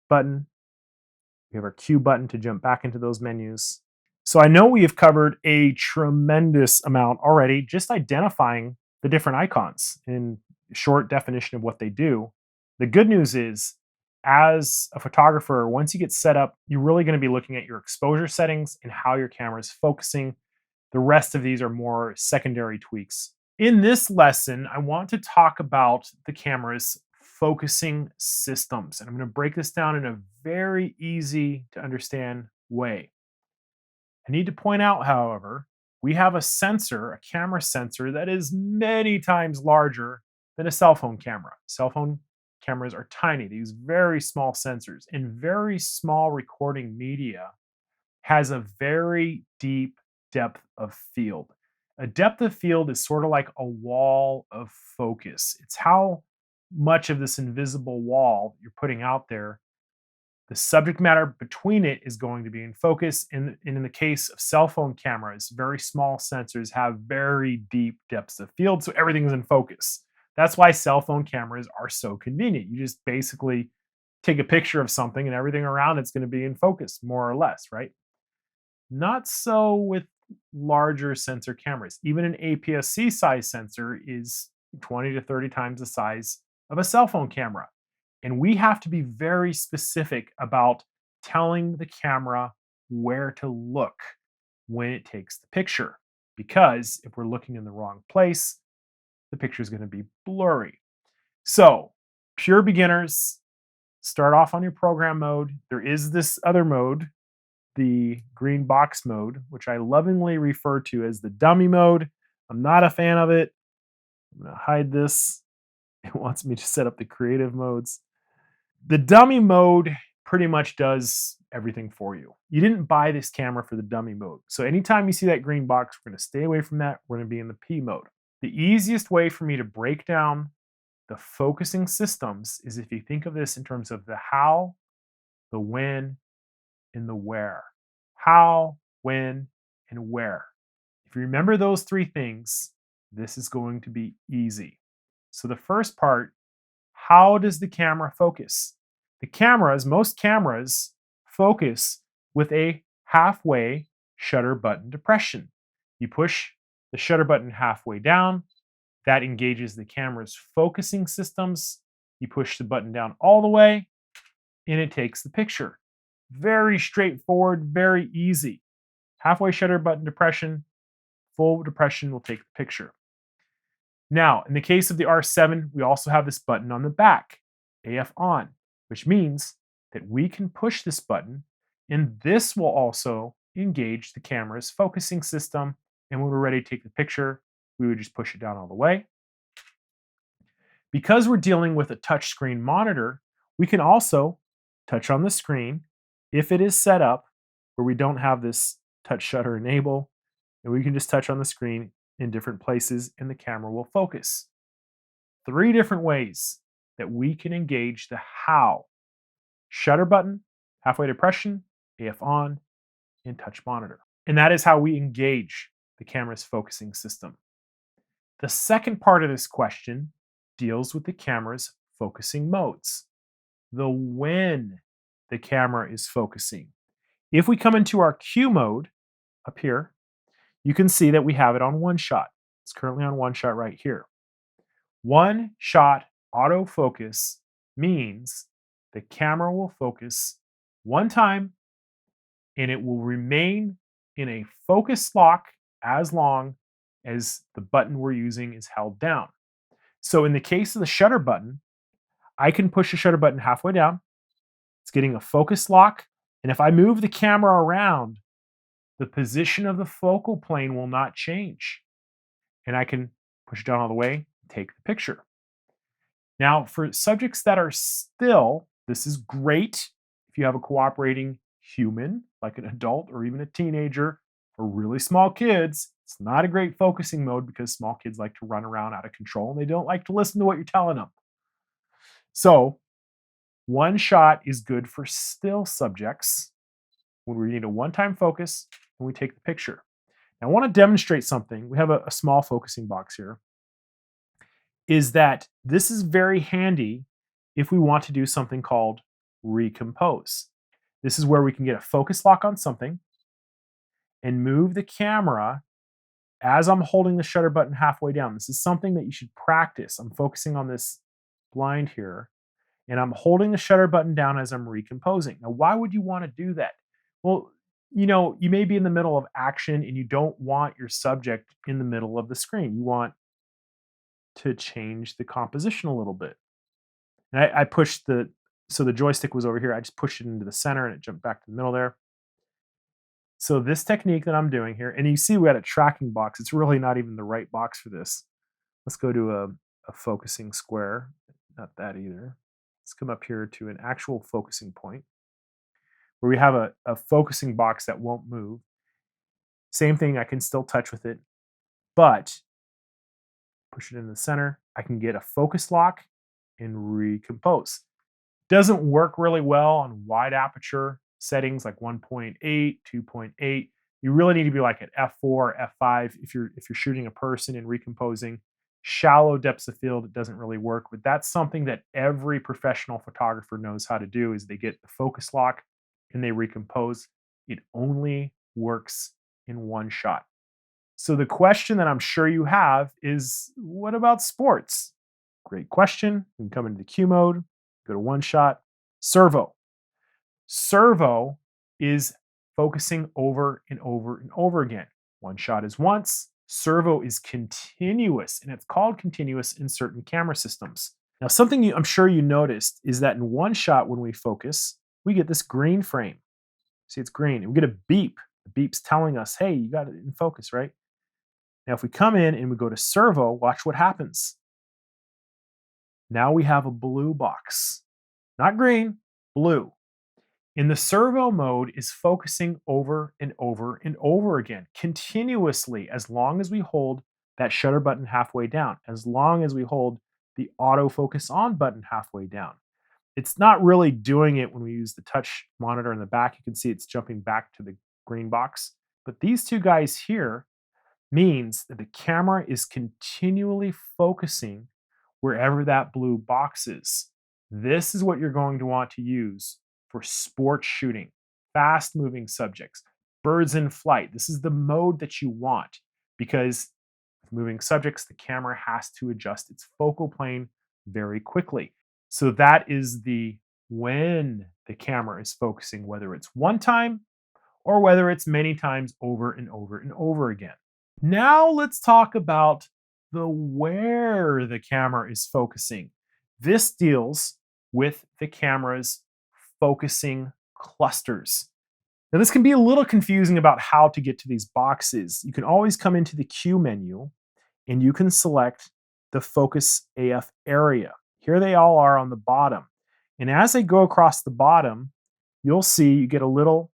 button. We have our Q button to jump back into those menus. So I know we have covered a tremendous amount already, just identifying the different icons in short definition of what they do. The good news is, as a photographer, once you get set up, you're really going to be looking at your exposure settings and how your camera is focusing. The rest of these are more secondary tweaks. In this lesson, I want to talk about the camera's focusing systems. And I'm going to break this down in a very easy to understand way. I need to point out, however, we have a sensor, a camera sensor, that is many times larger than a cell phone camera. Cell phone cameras are tiny. They use very small sensors, and very small recording media has a very deep depth of field. A depth of field is sort of like a wall of focus. It's how much of this invisible wall you're putting out there, the subject matter between it is going to be in focus. And in the case of cell phone cameras, very small sensors have very deep depths of field, so everything's in focus. That's why cell phone cameras are so convenient. You just basically take a picture of something and everything around it's going to be in focus, more or less, right? Not so with larger sensor cameras. Even an APS-C size sensor is 20 to 30 times the size of a cell phone camera. And we have to be very specific about telling the camera where to look when it takes the picture. Because if we're looking in the wrong place, the picture is going to be blurry. So, pure beginners, start off on your program mode. There is this other mode, the green box mode, which I lovingly refer to as the dummy mode. I'm not a fan of it. I'm going to hide this. It wants me to set up the creative modes. The dummy mode pretty much does everything for you. You didn't buy this camera for the dummy mode. So anytime you see that green box, we're going to stay away from that. We're going to be in the P mode. The easiest way for me to break down the focusing systems is if you think of this in terms of the how, the when, and the where. How, when, and where. If you remember those three things, this is going to be easy. So the first part, how does the camera focus? The cameras, most cameras, focus with a halfway shutter button depression. You push the shutter button halfway down, that engages the camera's focusing systems. You push the button down all the way, and it takes the picture. Very straightforward, very easy. Halfway shutter button depression, full depression will take the picture. Now, in the case of the R7, we also have this button on the back, AF on, which means that we can push this button, and this will also engage the camera's focusing system. And when we're ready to take the picture, we would just push it down all the way. Because we're dealing with a touchscreen monitor, we can also touch on the screen if it is set up where we don't have this touch shutter enable, and we can just touch on the screen in different places and the camera will focus. 3 different ways that we can engage the how: shutter button, halfway depression, AF on, and touch monitor. And that is how we engage the camera's focusing system. The second part of this question deals with the camera's focusing modes. The when the camera is focusing. If we come into our Q mode up here, you can see that we have it on one shot. It's currently on one shot right here. One shot autofocus means the camera will focus one time and it will remain in a focus lock as long as the button we're using is held down. So in the case of the shutter button, I can push the shutter button halfway down. It's getting a focus lock. And if I move the camera around, the position of the focal plane will not change. And I can push it down all the way and take the picture. Now, for subjects that are still, this is great if you have a cooperating human, like an adult or even a teenager. For really small kids, it's not a great focusing mode because small kids like to run around out of control and they don't like to listen to what you're telling them. So, one shot is good for still subjects when we need a one-time focus and we take the picture. Now, I want to demonstrate something. We have a small focusing box here. Is that this is very handy if we want to do something called recompose. This is where we can get a focus lock on something and move the camera as I'm holding the shutter button halfway down. This is something that you should practice. I'm focusing on this blind here, and I'm holding the shutter button down as I'm recomposing. Now, why would you want to do that? Well, you may be in the middle of action and you don't want your subject in the middle of the screen. You want to change the composition a little bit. And I pushed so the joystick was over here. I just pushed it into the center and it jumped back to the middle there. So this technique that I'm doing here, and you see we had a tracking box. It's really not even the right box for this. Let's go to a focusing square. Not that either. Let's come up here to an actual focusing point where we have a focusing box that won't move. Same thing, I can still touch with it, but push it in the center. I can get a focus lock and recompose. Doesn't work really well on wide aperture settings like 1.8, 2.8. You really need to be like at f4, f5 if you're shooting a person and recomposing. Shallow depths of field, it doesn't really work, but that's something that every professional photographer knows how to do is they get the focus lock and they recompose. It only works in one shot. So the question that I'm sure you have is, what about sports? Great question. We can come into the Q mode, go to one shot, servo. Servo is focusing over and over and over again. One shot is once. Servo is continuous, and it's called continuous in certain camera systems. Now, something I'm sure you noticed is that in one shot, when we focus, we get this green frame. See, it's green. And we get a beep. The beep's telling us, hey, you got it in focus, right? Now, if we come in and we go to servo, watch what happens. Now we have a blue box. Not green, blue. In the servo mode is focusing over and over and over again, continuously, as long as we hold that shutter button halfway down, as long as we hold the autofocus on button halfway down. It's not really doing it when we use the touch monitor in the back. You can see it's jumping back to the green box. But these two guys here means that the camera is continually focusing wherever that blue box is. This is what you're going to want to use for sports shooting, fast moving subjects, birds in flight. This is the mode that you want because with moving subjects, the camera has to adjust its focal plane very quickly. So that is when the camera is focusing, whether it's one time or whether it's many times over and over and over again. Now let's talk about where the camera is focusing. This deals with the camera's focusing clusters. Now, this can be a little confusing about how to get to these boxes. You can always come into the Q menu and you can select the focus AF area. Here they all are on the bottom. And as they go across the bottom, you'll see you get a little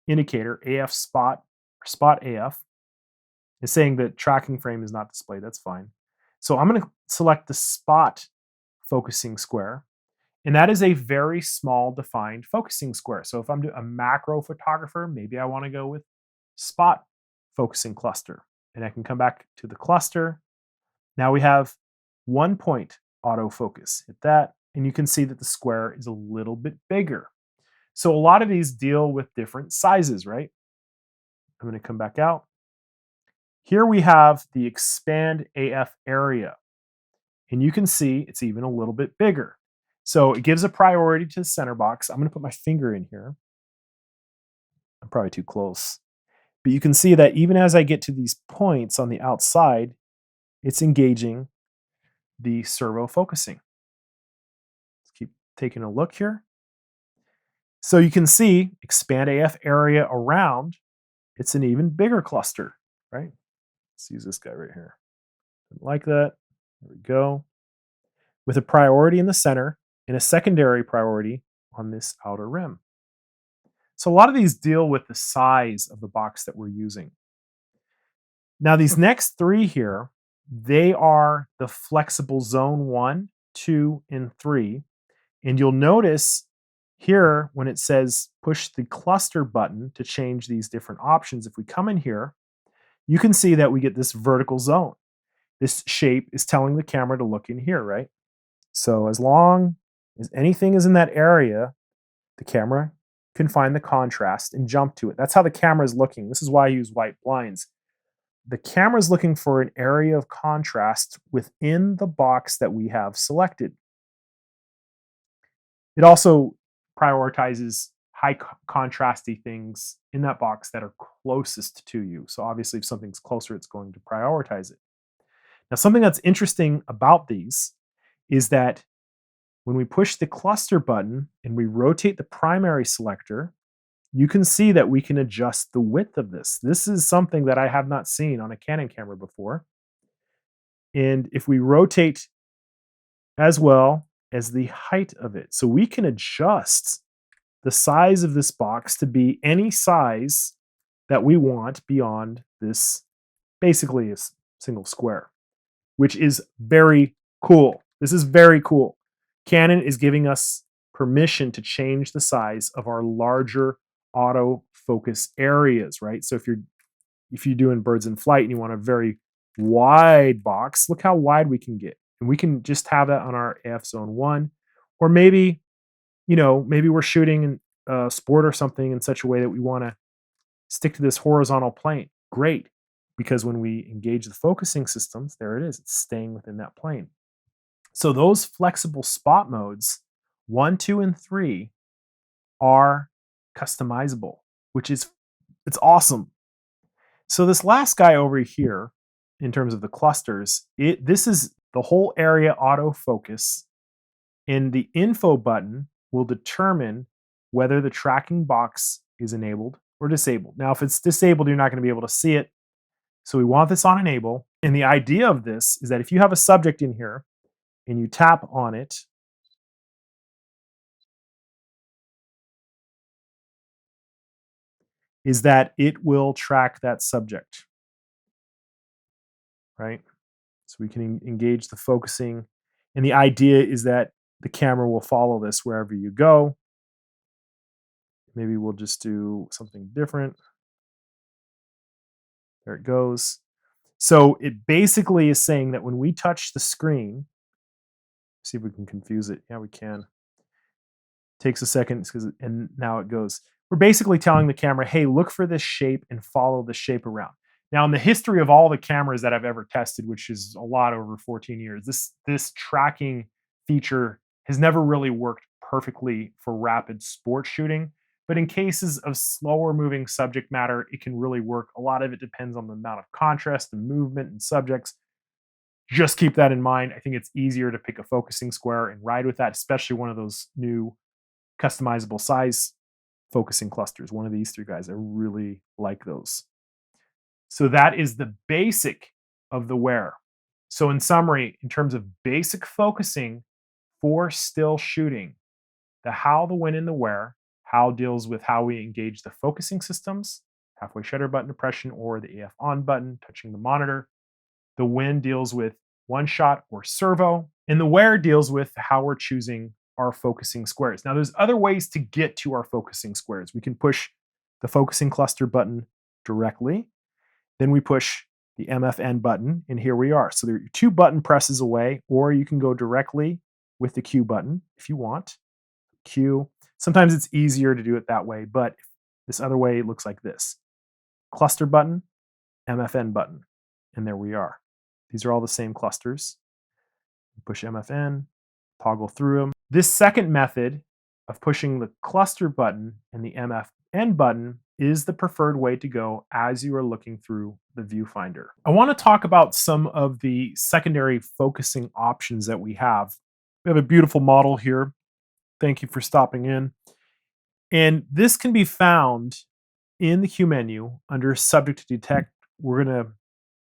indicator, AF spot, or spot AF. It's saying that tracking frame is not displayed. That's fine. So I'm going to select the spot focusing square. And that is a very small defined focusing square. So if I'm a macro photographer, maybe I want to go with spot focusing cluster. And I can come back to the cluster. Now we have 1 point autofocus. Hit that. And you can see that the square is a little bit bigger. So a lot of these deal with different sizes, right? I'm going to come back out. Here we have the expand AF area. And you can see it's even a little bit bigger. So it gives a priority to the center box. I'm going to put my finger in here. I'm probably too close. But you can see that even as I get to these points on the outside, it's engaging the servo focusing. Let's keep taking a look here. So you can see expand AF area around, it's an even bigger cluster, right? Let's use this guy right here. Like that. There we go. With a priority in the center and a secondary priority on this outer rim. So a lot of these deal with the size of the box that we're using. Now these next three here, they are the flexible zone 1, 2, and 3. And you'll notice here when it says push the cluster button to change these different options, if we come in here, you can see that we get this vertical zone. This shape is telling the camera to look in here, right? So as long as anything is in that area, the camera can find the contrast and jump to it. That's how the camera is looking. This is why I use white blinds. The camera is looking for an area of contrast within the box that we have selected. It also prioritizes high contrasty things in that box that are closest to you. So obviously if something's closer, it's going to prioritize it. Now, something that's interesting about these is that when we push the cluster button and we rotate the primary selector, you can see that we can adjust the width of this. This is something that I have not seen on a Canon camera before. And if we rotate as well as the height of it, so we can adjust the size of this box to be any size that we want beyond this, basically a single square, which is very cool. This is very cool. Canon is giving us permission to change the size of our larger autofocus areas, right? So if you're doing birds in flight and you want a very wide box, look how wide we can get. And we can just have that on our AF Zone 1. Or maybe, maybe we're shooting a sport or something in such a way that we want to stick to this horizontal plane. Great. Because when we engage the focusing systems, there it is. It's staying within that plane. So those flexible spot modes, 1, 2, and 3, are customizable, it's awesome. So this last guy over here, in terms of the clusters, this is the whole area autofocus, and the info button will determine whether the tracking box is enabled or disabled. Now, if it's disabled, you're not going to be able to see it. So we want this on enable. And the idea of this is that if you have a subject in here and you tap on it, is that it will track that subject, right? So we can engage the focusing. And the idea is that the camera will follow this wherever you go. Maybe we'll just do something different. There it goes. So it basically is saying that when we touch the screen, see if we can confuse it. Yeah, we can. Takes a second, and now it goes. We're basically telling the camera, hey, look for this shape and follow the shape around. Now, in the history of all the cameras that I've ever tested, which is a lot over 14 years, this tracking feature has never really worked perfectly for rapid sport shooting. But in cases of slower moving subject matter, it can really work. A lot of it depends on the amount of contrast and movement and subjects. Just keep that in mind. I think it's easier to pick a focusing square and ride with that, especially one of those new customizable size focusing clusters. One of these 3 guys, I really like those. So that is the basic of the wear. So in summary, in terms of basic focusing for still shooting, the how, the when, and the where. How deals with how we engage the focusing systems, halfway shutter button depression or the AF on button, touching the monitor. The when deals with one shot or servo. And the where deals with how we're choosing our focusing squares. Now, there's other ways to get to our focusing squares. We can push the focusing cluster button directly. Then we push the MFN button, and here we are. So there are 2 button presses away, or you can go directly with the Q button if you want. Q. Sometimes it's easier to do it that way, but this other way looks like this. Cluster button, MFN button, and there we are. These are all the same clusters. Push MFN, toggle through them. This second method of pushing the cluster button and the MFN button is the preferred way to go as you are looking through the viewfinder. I want to talk about some of the secondary focusing options that we have. We have a beautiful model here. Thank you for stopping in. And this can be found in the Q menu under Subject to Detect. We're going to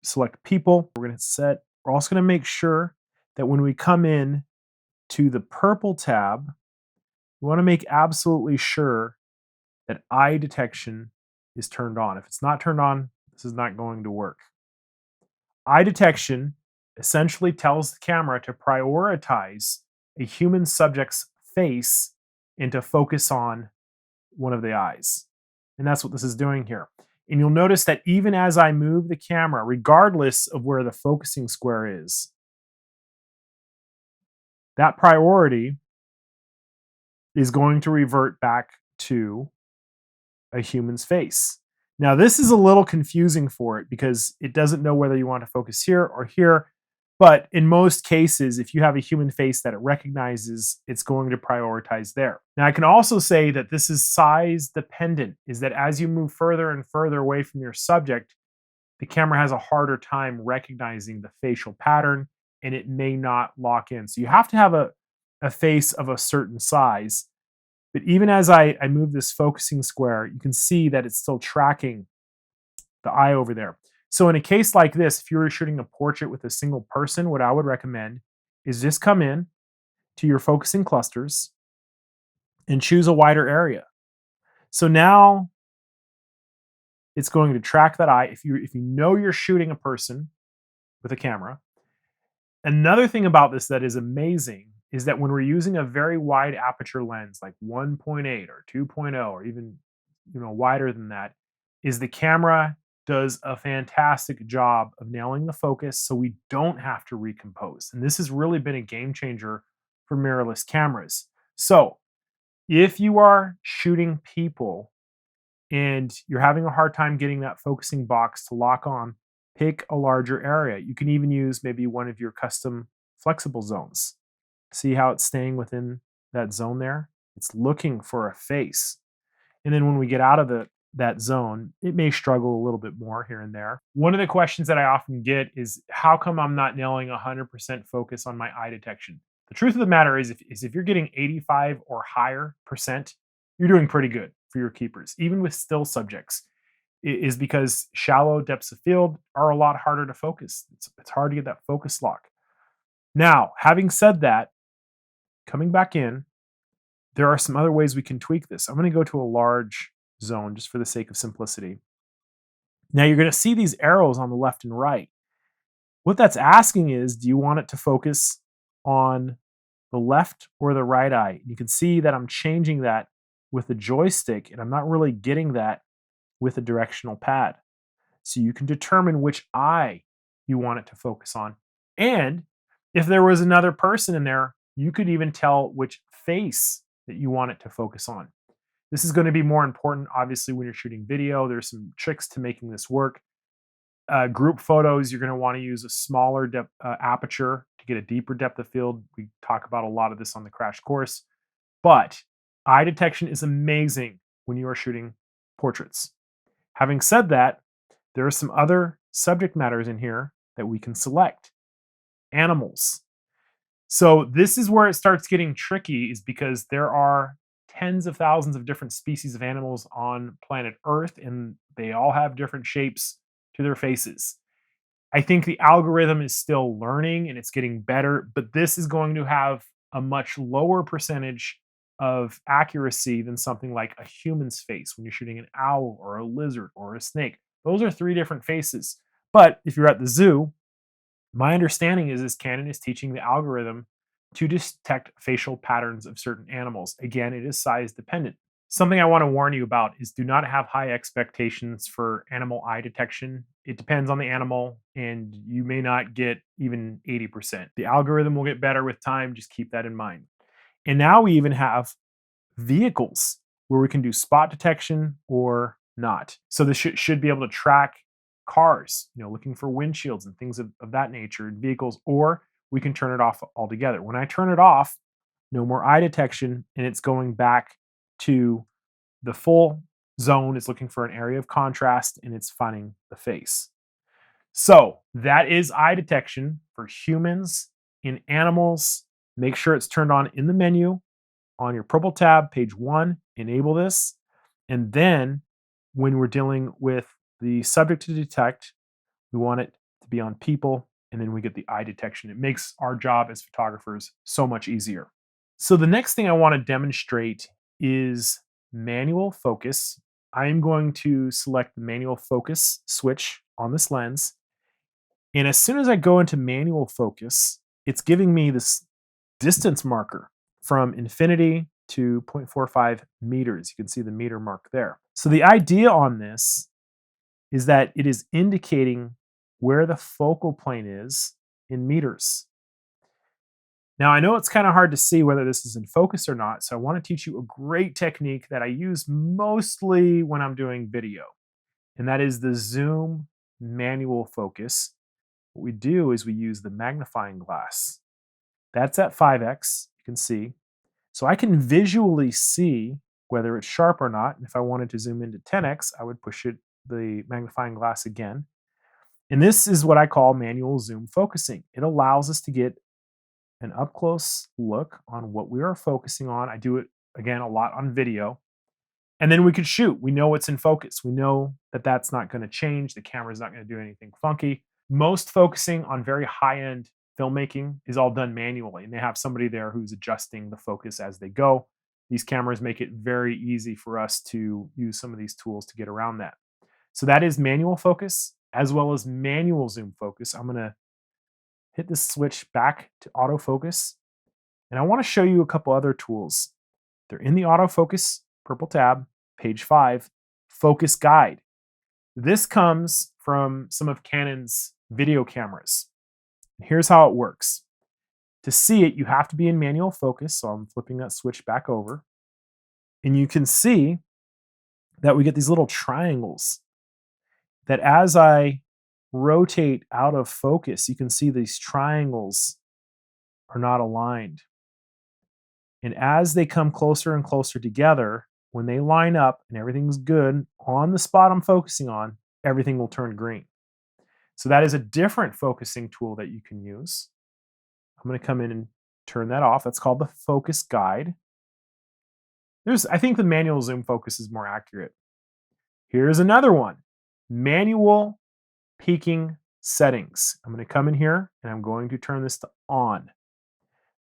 select People. We're going to set. We're also going to make sure that when we come in to the purple tab, we want to make absolutely sure that eye detection is turned on. If it's not turned on, this is not going to work. Eye detection essentially tells the camera to prioritize a human subject's face and to focus on one of the eyes. And that's what this is doing here. And you'll notice that even as I move the camera, regardless of where the focusing square is, that priority is going to revert back to a human's face. Now, this is a little confusing for it because it doesn't know whether you want to focus here or here. But in most cases, if you have a human face that it recognizes, it's going to prioritize there. Now, I can also say that this is size dependent, is that as you move further and further away from your subject, the camera has a harder time recognizing the facial pattern and it may not lock in. So you have to have a face of a certain size. But even as I move this focusing square, you can see that it's still tracking the eye over there. So in a case like this, if you were shooting a portrait with a single person, what I would recommend is just come in to your focusing clusters and choose a wider area. So now it's going to track that eye if you know you're shooting a person with a camera. Another thing about this that is amazing is that when we're using a very wide aperture lens like 1.8 or 2.0 or even wider than that, is the camera does a fantastic job of nailing the focus so we don't have to recompose. And this has really been a game changer for mirrorless cameras. So if you are shooting people and you're having a hard time getting that focusing box to lock on, pick a larger area. You can even use maybe one of your custom flexible zones. See how it's staying within that zone there? It's looking for a face. And then when we get out of that zone, it may struggle a little bit more here and there. One of the questions that I often get is, how come I'm not nailing 100% focus on my eye detection? The truth of the matter is if you're getting 85 or higher percent, you're doing pretty good for your keepers, even with still subjects, is because shallow depths of field are a lot harder to focus. It's hard to get that focus lock. Now, having said that, coming back in, there are some other ways we can tweak this. I'm going to go to a large zone just for the sake of simplicity. Now you're going to see these arrows on the left and right. What that's asking is, do you want it to focus on the left or the right eye? You can see that I'm changing that with the joystick, and I'm not really getting that with a directional pad. So you can determine which eye you want it to focus on. And if there was another person in there, you could even tell which face that you want it to focus on. This is going to be more important, obviously, when you're shooting video. There's some tricks to making this work. Group photos, you're going to want to use a smaller aperture to get a deeper depth of field. We talk about a lot of this on the crash course. But eye detection is amazing when you are shooting portraits. Having said that, there are some other subject matters in here that we can select. Animals. So this is where it starts getting tricky, is because there are tens of thousands of different species of animals on planet Earth, and they all have different shapes to their faces. I think the algorithm is still learning and it's getting better, but this is going to have a much lower percentage of accuracy than something like a human's face when you're shooting an owl or a lizard or a snake. Those are three different faces. But if you're at the zoo, my understanding is Canon is teaching the algorithm to detect facial patterns of certain animals. Again, it is size dependent. Something I want to warn you about is, do not have high expectations for animal eye detection. It depends on the animal, and you may not get even 80%. The algorithm will get better with time. Just keep that in mind. And now we even have vehicles where we can do spot detection or not. So this should be able to track cars, looking for windshields and things of that nature in vehicles, or we can turn it off altogether. When I turn it off, no more eye detection, and it's going back to the full zone. It's looking for an area of contrast, and it's finding the face. So that is eye detection for humans. In animals, make sure it's turned on in the menu on your purple tab, page 1, enable this. And then when we're dealing with the subject to detect, we want it to be on people, and then we get the eye detection. It makes our job as photographers so much easier. So the next thing I want to demonstrate is manual focus. I am going to select the manual focus switch on this lens. And as soon as I go into manual focus, it's giving me this distance marker from infinity to 0.45 meters. You can see the meter mark there. So the idea on this is that it is indicating where the focal plane is in meters. Now, I know it's kind of hard to see whether this is in focus or not, so I want to teach you a great technique that I use mostly when I'm doing video, and that is the zoom manual focus, what we do is we use the magnifying glass. That's at 5x, you can see. So I can visually see whether it's sharp or not. And if I wanted to zoom into 10x, I would push the magnifying glass again. And this is what I call manual zoom focusing. It allows us to get an up-close look on what we are focusing on. I do it, again, a lot on video. And then we could shoot. We know it's in focus. We know that that's not going to change. The camera's not going to do anything funky. Most focusing on very high-end filmmaking is all done manually, and they have somebody there who's adjusting the focus as they go. These cameras make it very easy for us to use some of these tools to get around that. So that is manual focus as well as manual zoom focus. I'm going to hit this switch back to autofocus, and I want to show you a couple other tools. They're in the autofocus purple tab, page 5, focus guide. This comes from some of Canon's video cameras. Here's how it works. To see it, you have to be in manual focus, so I'm flipping that switch back over. And you can see that we get these little triangles that as I rotate out of focus, you can see these triangles are not aligned. And as they come closer and closer together, when they line up and everything's good on the spot I'm focusing on, everything will turn green. So that is a different focusing tool that you can use. I'm going to come in and turn that off. That's called the focus guide. I think the manual zoom focus is more accurate. Here's another one, manual peaking settings. I'm going to come in here and I'm going to turn this to on.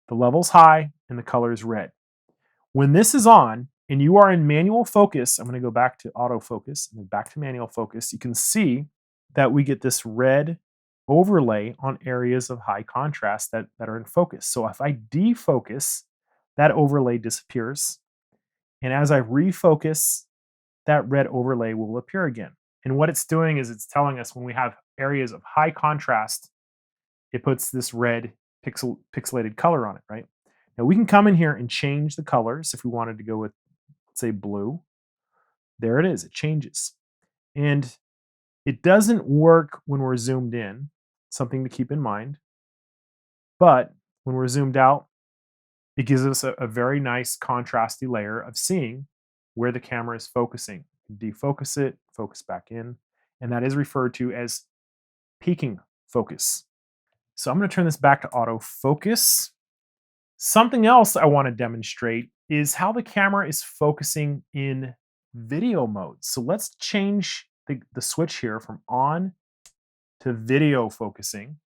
The level's high and the color is red. When this is on and you are in manual focus, I'm going to go back to autofocus and then back to manual focus. You can see that we get this red overlay on areas of high contrast that are in focus. So if I defocus, that overlay disappears. And as I refocus, that red overlay will appear again. And what it's doing is it's telling us when we have areas of high contrast, it puts this red pixelated color on it, right? Now we can come in here and change the colors if we wanted to go with, say, blue. There it is, it changes. And it doesn't work when we're zoomed in, something to keep in mind. But when we're zoomed out, it gives us a very nice contrasty layer of seeing where the camera is focusing. Defocus it, focus back in, and that is referred to as peaking focus. So I'm going to turn this back to autofocus. Something else I want to demonstrate is how the camera is focusing in video mode. So let's change the switch here from on to video focusing.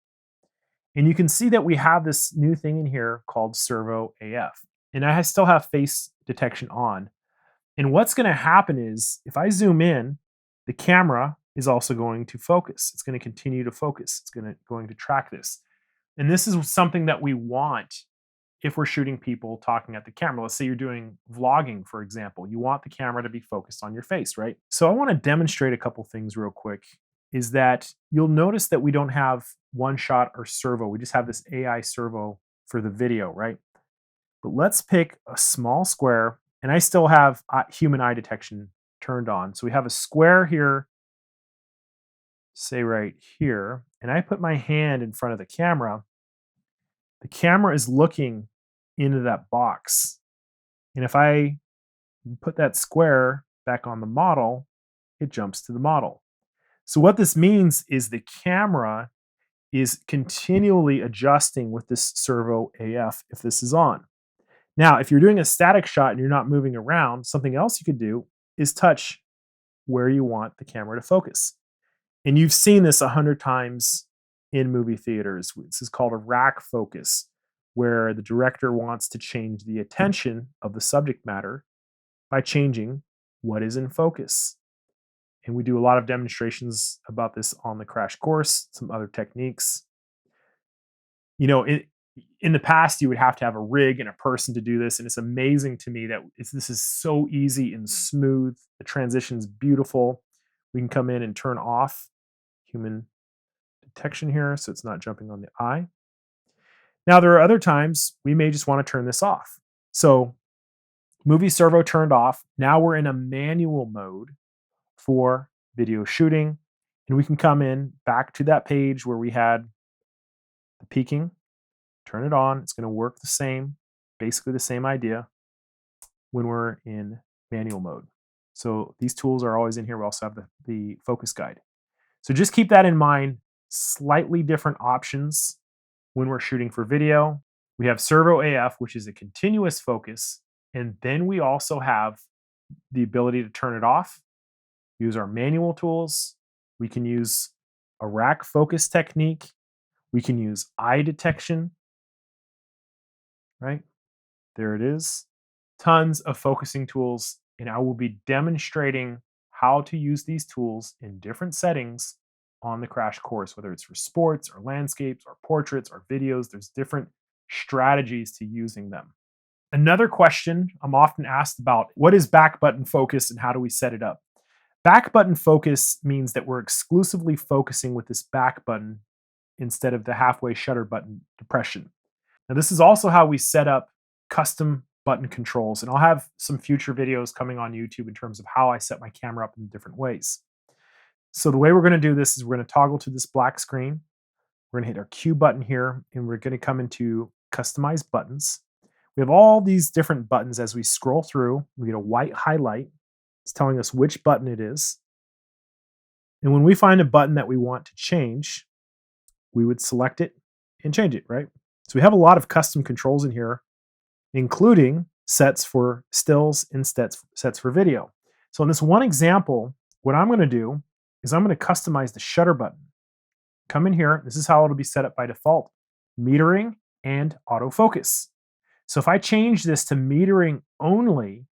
And you can see that we have this new thing in here called servo AF. And I still have face detection on. And what's going to happen is if I zoom in, the camera is also going to focus. It's going to continue to focus. It's going to track this. And this is something that we want if we're shooting people talking at the camera. Let's say you're doing vlogging, for example. You want the camera to be focused on your face, right? So I want to demonstrate a couple things real quick, is that you'll notice that we don't have one shot or servo. We just have this AI servo for the video, right? But let's pick a small square, and I still have human eye detection turned on. So we have a square here, say right here, and I put my hand in front of the camera is looking into that box. And if I put that square back on the model, it jumps to the model. So what this means is the camera is continually adjusting with this servo AF if this is on. Now, if you're doing a static shot and you're not moving around, something else you could do is touch where you want the camera to focus. And you've seen this 100 times in movie theaters. This is called a rack focus, where the director wants to change the attention of the subject matter by changing what is in focus. And we do a lot of demonstrations about this on the crash course, some other techniques. You know, in the past, you would have to have a rig and a person to do this. And it's amazing to me that this is so easy and smooth. The transition's beautiful. We can come in and turn off human detection here, so it's not jumping on the eye. Now, there are other times we may just want to turn this off. So movie servo turned off. Now we're in a manual mode for video shooting. And we can come in back to that page where we had the peaking, turn it on. It's going to work the same, basically the same idea when we're in manual mode. So these tools are always in here. We also have the focus guide. So just keep that in mind. Slightly different options when we're shooting for video. We have servo AF, which is a continuous focus. And then we also have the ability to turn it off, use our manual tools. We can use a rack focus technique. We can use eye detection, right? There it is. Tons of focusing tools. And I will be demonstrating how to use these tools in different settings on the crash course, whether it's for sports or landscapes or portraits or videos. There's different strategies to using them. Another question I'm often asked about, what is back button focus and how do we set it up? Back button focus means that we're exclusively focusing with this back button instead of the halfway shutter button depression. Now, this is also how we set up custom button controls, and I'll have some future videos coming on YouTube in terms of how I set my camera up in different ways. So the way we're going to do this is we're going to toggle to this black screen. We're going to hit our Q button here, and we're going to come into customize buttons. We have all these different buttons. As we scroll through, we get a white highlight. It's telling us which button it is. And when we find a button that we want to change, we would select it and change it, right? So we have a lot of custom controls in here, including sets for stills and sets for video. So in this one example, what I'm going to do is I'm going to customize the shutter button. Come in here. This is how it'll be set up by default: metering and autofocus. So if I change this to metering only,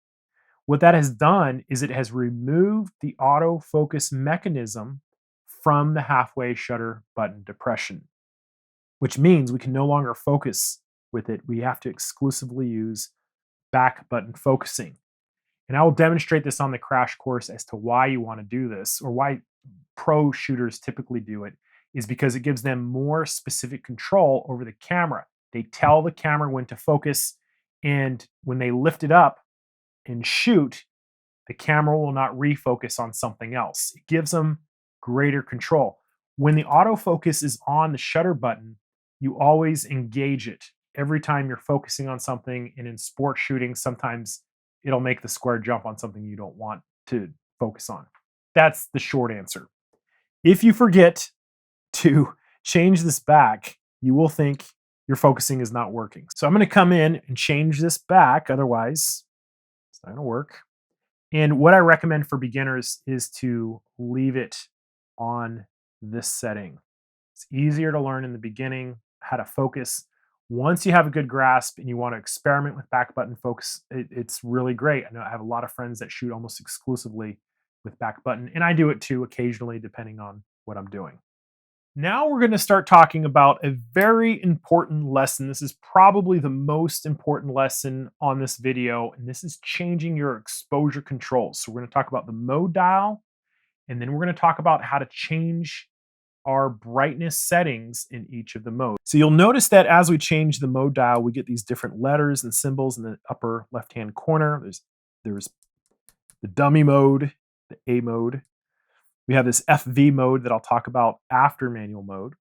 what that has done is it has removed the autofocus mechanism from the halfway shutter button depression, which means we can no longer focus with it. We have to exclusively use back button focusing. And I will demonstrate this on the crash course as to why you want to do this, or why pro shooters typically do it, is because it gives them more specific control over the camera. They tell the camera when to focus, and when they lift it up and shoot, the camera will not refocus on something else. It gives them greater control. When the autofocus is on the shutter button, you always engage it. Every time you're focusing on something, and in sport shooting, sometimes it'll make the square jump on something you don't want to focus on. That's the short answer. If you forget to change this back, you will think your focusing is not working. So I'm going to come in and change this back. Otherwise, it's not going to work. And what I recommend for beginners is to leave it on this setting. It's easier to learn in the beginning how to focus. Once you have a good grasp and you want to experiment with back button focus, it's really great. I know I have a lot of friends that shoot almost exclusively with back button, and I do it too occasionally, depending on what I'm doing. Now we're going to start talking about a very important lesson. This is probably the most important lesson on this video, and this is changing your exposure controls. So we're going to talk about the mode dial, and then we're going to talk about how to change our brightness settings in each of the modes. So you'll notice that as we change the mode dial, we get these different letters and symbols in the upper left-hand corner. There's the dummy mode, the A mode. We have this FV mode that I'll talk about after manual mode.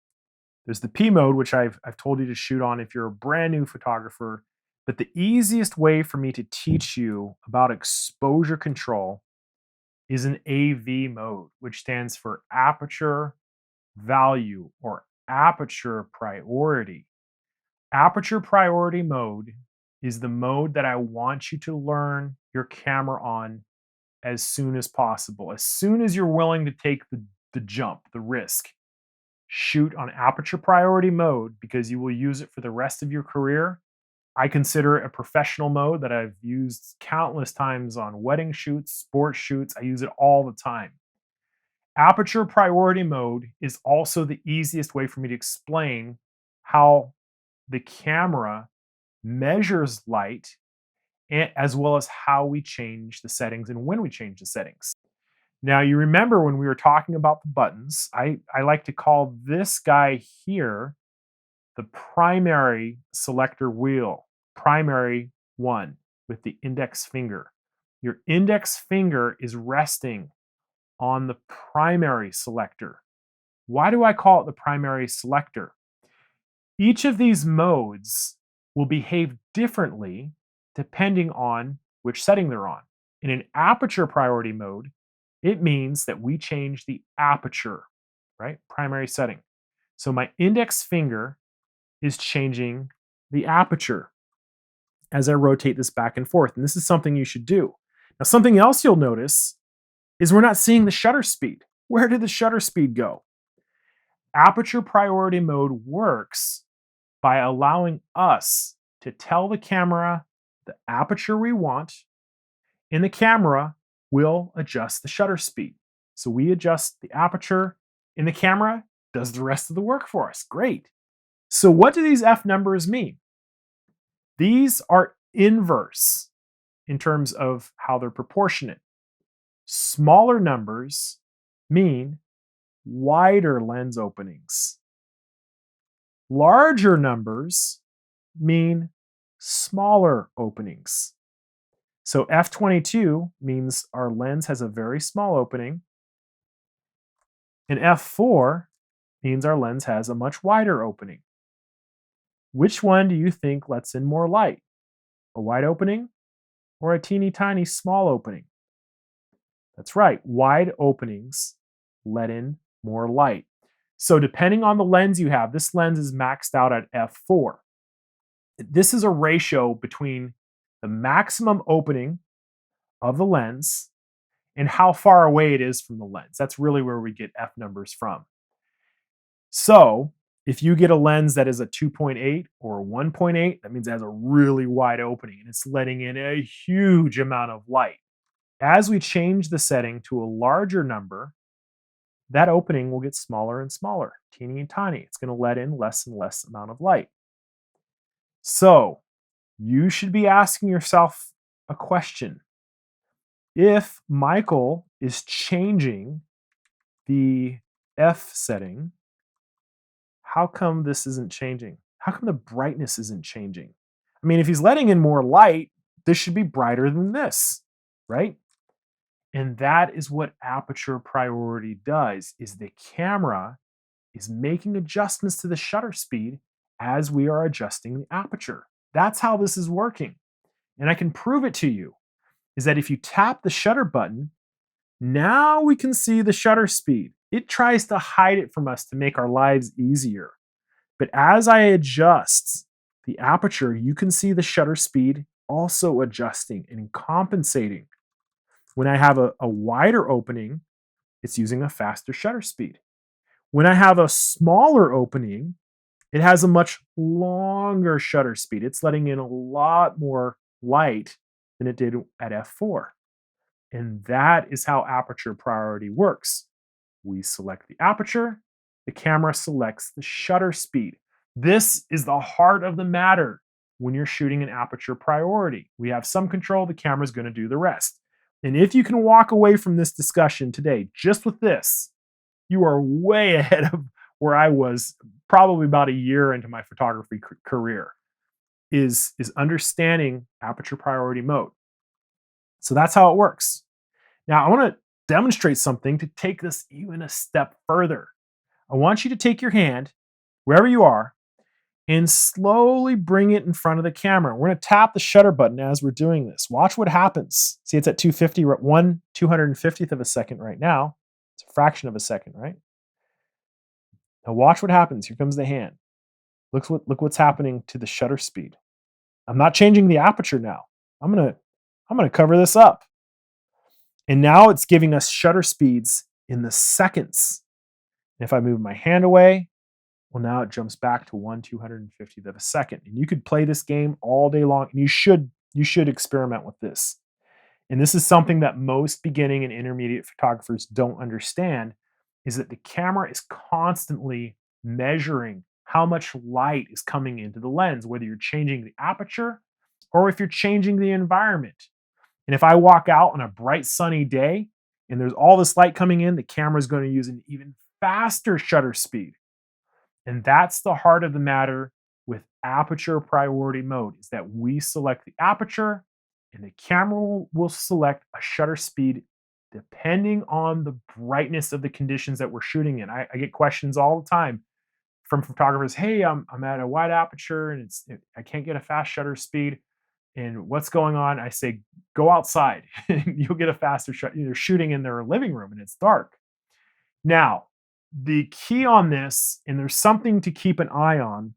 There's the P mode, which I've told you to shoot on if you're a brand new photographer. But the easiest way for me to teach you about exposure control is an AV mode, which stands for aperture value, or aperture priority. Aperture priority mode is the mode that I want you to learn your camera on as soon as possible. As soon as you're willing to take the jump, the risk, shoot on aperture priority mode, because you will use it for the rest of your career. I consider it a professional mode that I've used countless times on wedding shoots, sports shoots. I use it all the time. Aperture priority mode is also the easiest way for me to explain how the camera measures light, as well as how we change the settings and when we change the settings. Now, you remember when we were talking about the buttons, I like to call this guy here the primary selector wheel, primary one, with the index finger. Your index finger is resting on the primary selector. Why do I call it the primary selector? Each of these modes will behave differently depending on which setting they're on. In an aperture priority mode, it means that we change the aperture, right? Primary setting. So my index finger is changing the aperture as I rotate this back and forth. And this is something you should do. Now, something else you'll notice is we're not seeing the shutter speed. Where did the shutter speed go? Aperture priority mode works by allowing us to tell the camera the aperture we want, and the camera will adjust the shutter speed. So we adjust the aperture, and the camera does the rest of the work for us. Great. So what do these F numbers mean? These are inverse in terms of how they're proportionate. Smaller numbers mean wider lens openings. Larger numbers mean smaller openings. So F22 means our lens has a very small opening, and F4 means our lens has a much wider opening. Which one do you think lets in more light? A wide opening or a teeny tiny small opening? That's right, wide openings let in more light. So depending on the lens you have, this lens is maxed out at F4. This is a ratio between the maximum opening of the lens and how far away it is from the lens. That's really where we get F numbers from. So if you get a lens that is a 2.8 or a 1.8, that means it has a really wide opening and it's letting in a huge amount of light. As we change the setting to a larger number, that opening will get smaller and smaller, teeny and tiny. It's going to let in less and less amount of light. So you should be asking yourself a question. If Michael is changing the F setting, how come this isn't changing? How come the brightness isn't changing? I mean, if he's letting in more light, this should be brighter than this, right? And that is what aperture priority does, is the camera is making adjustments to the shutter speed as we are adjusting the aperture. That's how this is working. And I can prove it to you, is that if you tap the shutter button, now we can see the shutter speed. It tries to hide it from us to make our lives easier. But as I adjust the aperture, you can see the shutter speed also adjusting and compensating. When I have a wider opening, it's using a faster shutter speed. When I have a smaller opening, it has a much longer shutter speed. It's letting in a lot more light than it did at f4. And that is how aperture priority works. We select the aperture, the camera selects the shutter speed. This is the heart of the matter when you're shooting an aperture priority. We have some control, the camera's going to do the rest. And if you can walk away from this discussion today just with this, you are way ahead of where I was probably about a year into my photography career, is understanding aperture priority mode. So that's how it works. Now, I want to demonstrate something to take this even a step further. I want you to take your hand, wherever you are, and slowly bring it in front of the camera. We're going to tap the shutter button as we're doing this. Watch what happens. See, it's at 250, we're at 1/250th of a second right now. It's a fraction of a second, right? Now watch what happens. Here comes the hand. Look what's happening to the shutter speed. I'm not changing the aperture now. I'm gonna cover this up. And now it's giving us shutter speeds in the seconds. And if I move my hand away, well, now it jumps back to 1/250th of a second. And you could play this game all day long, and you should experiment with this. And this is something that most beginning and intermediate photographers don't understand, is that the camera is constantly measuring how much light is coming into the lens, whether you're changing the aperture or if you're changing the environment. And if I walk out on a bright sunny day and there's all this light coming in, the camera is going to use an even faster shutter speed. And that's the heart of the matter with aperture priority mode, is that we select the aperture and the camera will select a shutter speed depending on the brightness of the conditions that we're shooting in. I get questions all the time. from photographers, hey, I'm at a wide aperture and I can't get a fast shutter speed. And what's going on? I say, go outside and you'll get a faster shot. They're shooting in their living room and it's dark. Now, the key on this, and there's something to keep an eye on,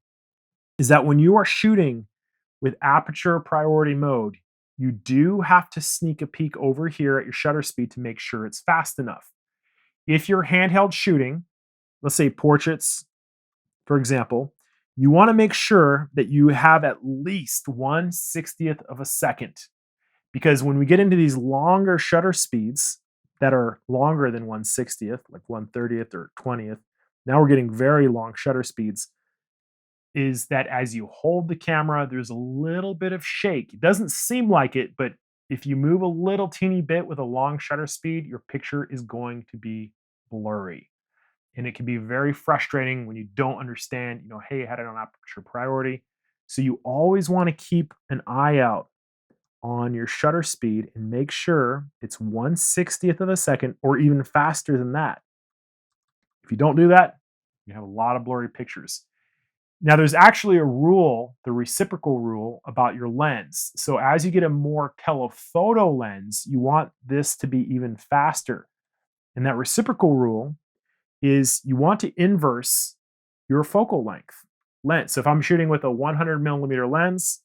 is that when you are shooting with aperture priority mode, you do have to sneak a peek over here at your shutter speed to make sure it's fast enough. If you're handheld shooting, let's say portraits, for example, you want to make sure that you have at least 1/60th of a second. Because when we get into these longer shutter speeds that are longer than 1/60th, like 1/30th or 20th, now we're getting very long shutter speeds, is that as you hold the camera, there's a little bit of shake. It doesn't seem like it, but if you move a little teeny bit with a long shutter speed, your picture is going to be blurry. And it can be very frustrating when you don't understand, hey, I had it on aperture priority. So you always want to keep an eye out on your shutter speed and make sure it's 1/60th of a second or even faster than that. If you don't do that, you have a lot of blurry pictures. Now, there's actually a rule, the reciprocal rule, about your lens. So as you get a more telephoto lens, you want this to be even faster. And that reciprocal rule is you want to inverse your focal length. So if I'm shooting with a 100 millimeter lens,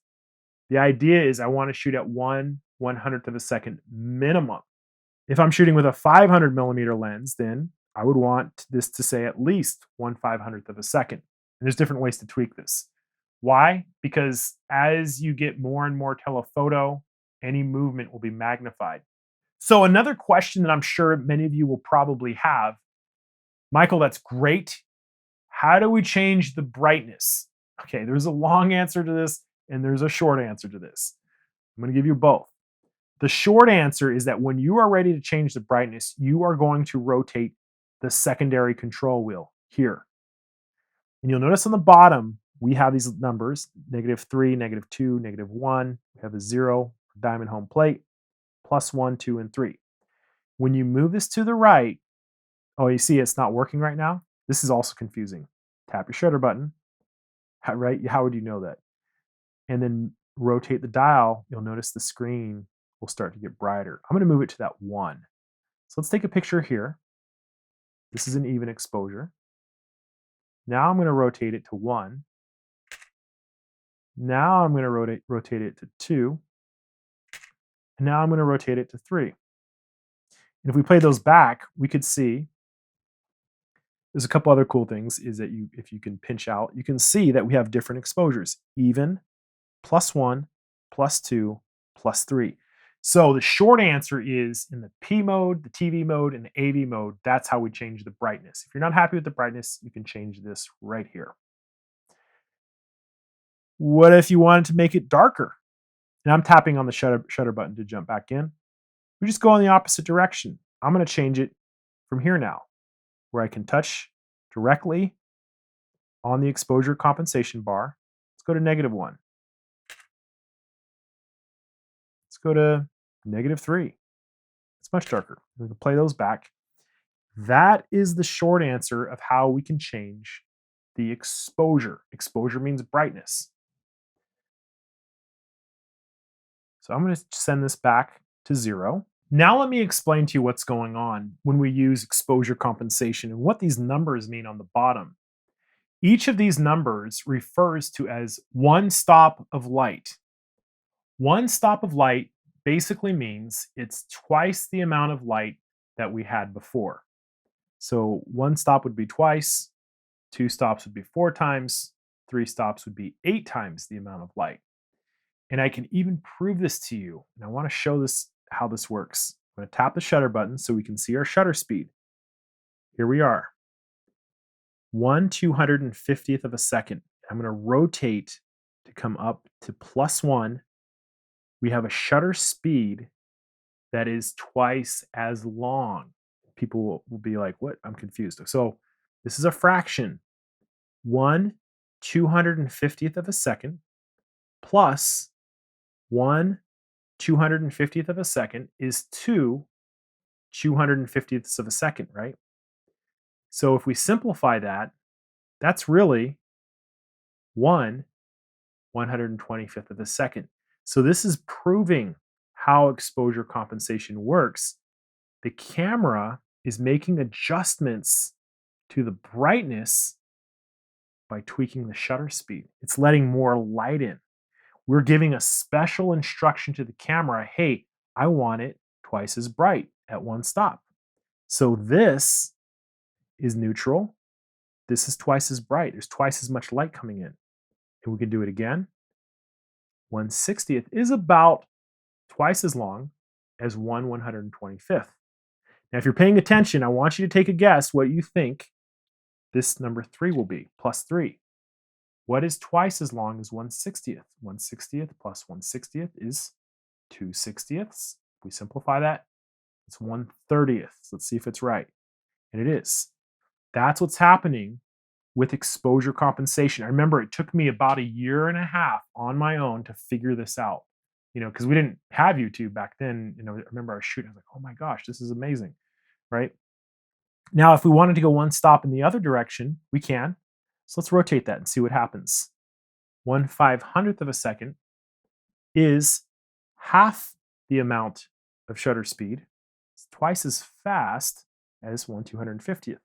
the idea is I want to shoot at 1/100th of a second minimum. If I'm shooting with a 500 millimeter lens, then I would want this to say at least 1/500th of a second. And there's different ways to tweak this. Why? Because as you get more and more telephoto, any movement will be magnified. So another question that I'm sure many of you will probably have, Michael, that's great. How do we change the brightness? Okay, there's a long answer to this and there's a short answer to this. I'm going to give you both. The short answer is that when you are ready to change the brightness, you are going to rotate the secondary control wheel here. And you'll notice on the bottom, we have these numbers, -3, -2, -1. We have a 0, diamond home plate, +1, 2, and 3. When you move this to the right, oh, you see it's not working right now? This is also confusing. Tap your shutter button, right? How would you know that? And then rotate the dial. You'll notice the screen will start to get brighter. I'm going to move it to that 1. So let's take a picture here. This is an even exposure. Now I'm going to rotate it to 1. Now I'm going to rotate it to 2. And now I'm going to rotate it to 3. And if we play those back, we could see there's a couple other cool things is that if you can pinch out, you can see that we have different exposures, even, +1, +2, +3. So the short answer is in the P mode, the TV mode, and the AV mode, that's how we change the brightness. If you're not happy with the brightness, you can change this right here. What if you wanted to make it darker? And I'm tapping on the shutter button to jump back in. We just go in the opposite direction. I'm going to change it from here now, where I can touch directly on the exposure compensation bar. Let's go to -1. Let's go to -3. It's much darker. We can play those back. That is the short answer of how we can change the exposure. Exposure means brightness. So I'm going to send this back to 0. Now let me explain to you what's going on when we use exposure compensation and what these numbers mean on the bottom. Each of these numbers refers to as one stop of light. One stop of light basically means it's twice the amount of light that we had before. So one stop would be twice, 2 stops would be 4 times, 3 stops would be 8 times the amount of light. And I can even prove this to you. And I want to show this how this works. I'm going to tap the shutter button so we can see our shutter speed. Here we are. 1/250th of a second. I'm going to rotate to come up to +1. We have a shutter speed that is twice as long. People will be like, what? I'm confused. So this is a fraction. 1/250th of a second plus 1/250th of a second is 2/250ths of a second, right? So if we simplify that, That's really 1/125th of a second. So this is proving how exposure compensation works. The camera is making adjustments to the brightness by tweaking the shutter speed. It's letting more light in. We're giving a special instruction to the camera, hey, I want it twice as bright at one stop. So this is neutral. This is twice as bright. There's twice as much light coming in. And we can do it again. 1/60th is about twice as long as 1/125th. Now, if you're paying attention, I want you to take a guess what you think this number 3 will be, plus 3. What is twice as long as 1/60th? 1/60th plus 1/60th is 2/60ths. If we simplify that, it's 1/30th. So let's see if it's right. And it is. That's what's happening with exposure compensation. I remember it took me about 1.5 years on my own to figure this out. Because we didn't have YouTube back then. I remember I was shooting, I was like, oh my gosh, this is amazing, right? Now, if we wanted to go one stop in the other direction, we can. So let's rotate that and see what happens. 1/500th of a second is half the amount of shutter speed. It's twice as fast as 1/250th,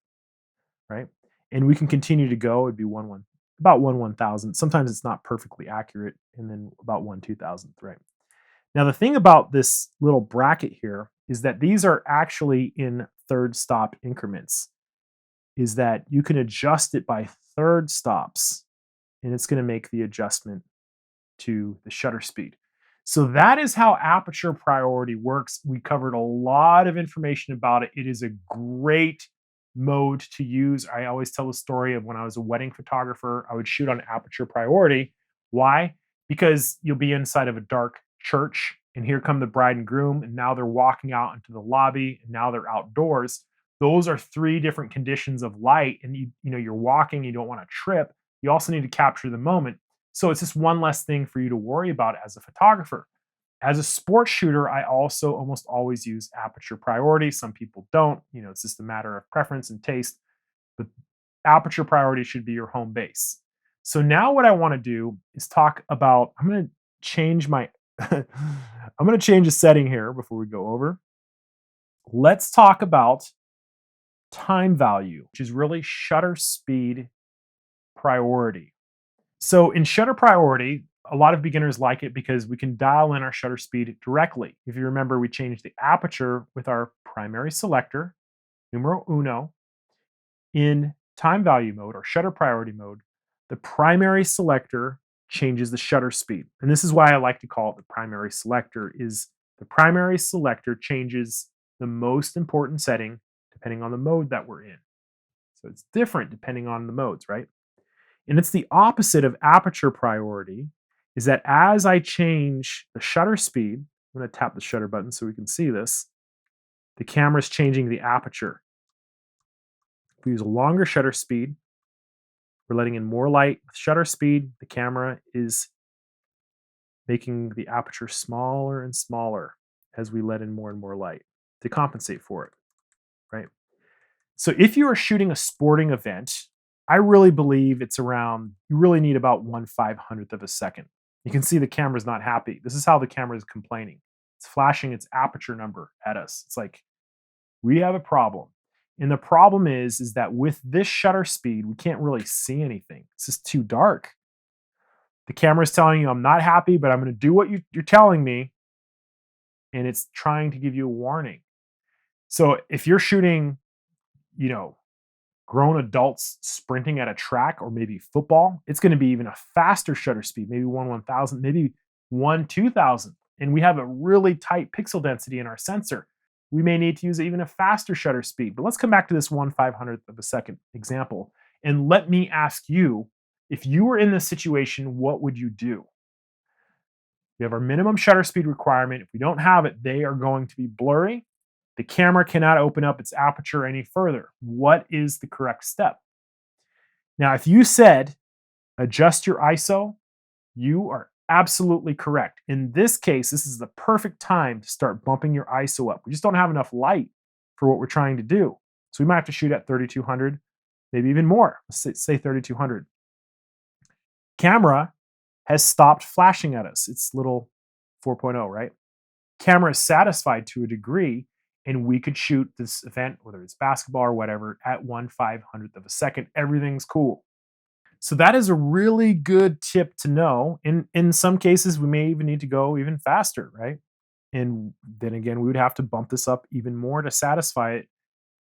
right? And we can continue to go. It'd be about 1/1000. Sometimes it's not perfectly accurate, and then about 1/2000th, right? Now, the thing about this little bracket here is that these are actually in third stop increments, is that you can adjust it by third stops, and it's going to make the adjustment to the shutter speed. So that is how aperture priority works. We covered a lot of information about it. It is a great mode to use. I always tell the story of when I was a wedding photographer, I would shoot on aperture priority. Why? Because you'll be inside of a dark church, and here come the bride and groom, and now they're walking out into the lobby, and now they're outdoors. Those are 3 different conditions of light, and you're walking, you don't want to trip. You also need to capture the moment. So it's just one less thing for you to worry about as a photographer. As a sports shooter, I also almost always use aperture priority. Some people don't. It's just a matter of preference and taste. But aperture priority should be your home base. So now what I want to do is talk about, I'm going to change a setting here before we go over. Let's talk about time value, which is really shutter speed priority. So in shutter priority, a lot of beginners like it because we can dial in our shutter speed directly. If you remember, we changed the aperture with our primary selector, numero uno. In time value mode or shutter priority mode, the primary selector changes the shutter speed. And this is why I like to call it the primary selector, is the primary selector changes the most important setting depending on the mode that we're in. So it's different depending on the modes, right? And it's the opposite of aperture priority, is that as I change the shutter speed, I'm going to tap the shutter button so we can see this, the camera's changing the aperture. If we use a longer shutter speed, we're letting in more light. With shutter speed, the camera is making the aperture smaller and smaller as we let in more and more light to compensate for it, right? So if you are shooting a sporting event, I really believe it's around, you really need about 1/500th of a second. You can see the camera's not happy. This is how the camera is complaining. It's flashing its aperture number at us. It's like, we have a problem. And the problem is that with this shutter speed, we can't really see anything. It's just too dark. The camera is telling you, I'm not happy, but I'm going to do what you're telling me. And it's trying to give you a warning. So if you're shooting, grown adults sprinting at a track or maybe football, it's going to be even a faster shutter speed, maybe 1/1000, maybe 1/2000. And we have a really tight pixel density in our sensor. We may need to use even a faster shutter speed. But let's come back to this 1/500th of a second example. And let me ask you, if you were in this situation, what would you do? We have our minimum shutter speed requirement. If we don't have it, they are going to be blurry. The camera cannot open up its aperture any further. What is the correct step? Now, if you said adjust your ISO, you are absolutely correct. In this case, this is the perfect time to start bumping your ISO up. We just don't have enough light for what we're trying to do. So we might have to shoot at 3200 maybe even more. Let's say 3200. Camera has stopped flashing at us. It's little 4.0, right? Camera is satisfied to a degree, and we could shoot this event, whether it's basketball or whatever, at 1/500th of a second. Everything's cool. So that is a really good tip to know. In some cases, we may even need to go even faster, right? And then again, we would have to bump this up even more to satisfy it,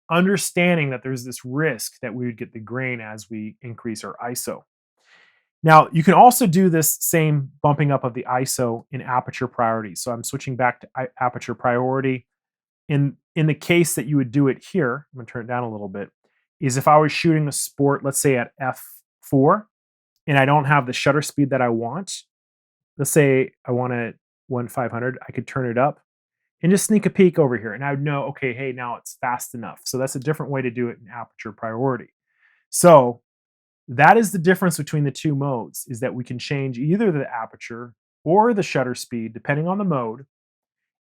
understanding that there's this risk that we would get the grain as we increase our ISO. Now, you can also do this same bumping up of the ISO in aperture priority. So I'm switching back to aperture priority. In the case that you would do it here, I'm going to turn it down a little bit, is if I was shooting a sport, let's say at f4, and I don't have the shutter speed that I want, let's say I want it 1/500, I could turn it up and just sneak a peek over here, and I would know, okay, hey, now it's fast enough. So that's a different way to do it in aperture priority. So that is the difference between the two modes, is that we can change either the aperture or the shutter speed, depending on the mode,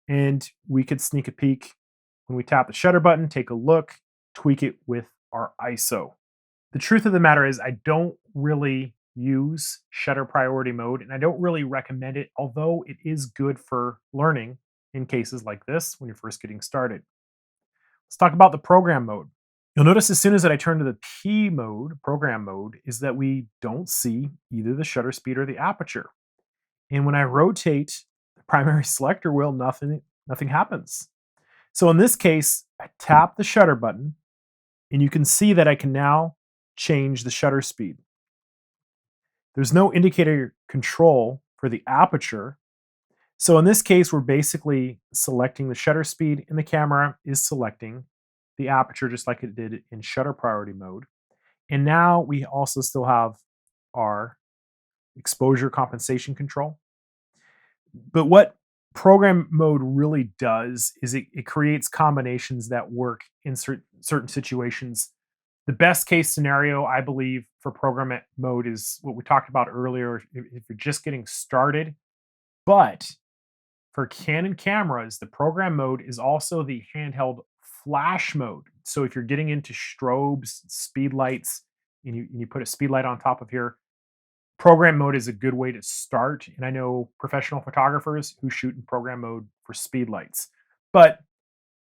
and we could sneak a peek when we tap the shutter button, take a look, tweak it with our ISO. The truth of the matter is I don't really use shutter priority mode, and I don't really recommend it, although it is good for learning in cases like this when you're first getting started. Let's talk about the program mode. You'll notice as soon as I turn to the P mode, program mode, is that we don't see either the shutter speed or the aperture. And when I rotate the primary selector wheel, nothing happens. So in this case, I tap the shutter button, and you can see that I can now change the shutter speed. There's no indicator control for the aperture. So in this case, we're basically selecting the shutter speed, and the camera is selecting the aperture just like it did in shutter priority mode. And now we also still have our exposure compensation control. But what program mode really does is it creates combinations that work in certain situations. The best case scenario, I believe, for program mode is what we talked about earlier. If you're just getting started, but for Canon cameras, the program mode is also the handheld flash mode. So if you're getting into strobes, speed lights, and you put a speed light on top of here, program mode is a good way to start. And I know professional photographers who shoot in program mode for speed lights, but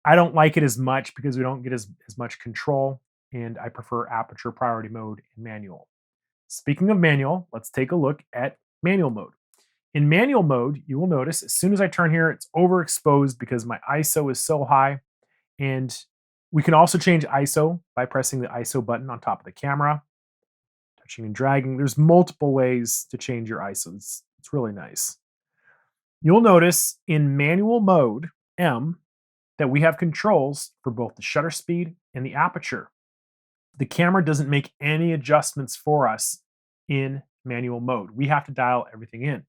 I don't like it as much because we don't get as much control, and I prefer aperture priority mode and manual. Speaking of manual, let's take a look at manual mode. In manual mode, you will notice as soon as I turn here, it's overexposed because my ISO is so high. And we can also change ISO by pressing the ISO button on top of the camera, touching and dragging. There's multiple ways to change your ISO. It's really nice. You'll notice in manual mode, M, that we have controls for both the shutter speed and the aperture. The camera doesn't make any adjustments for us in manual mode. We have to dial everything in.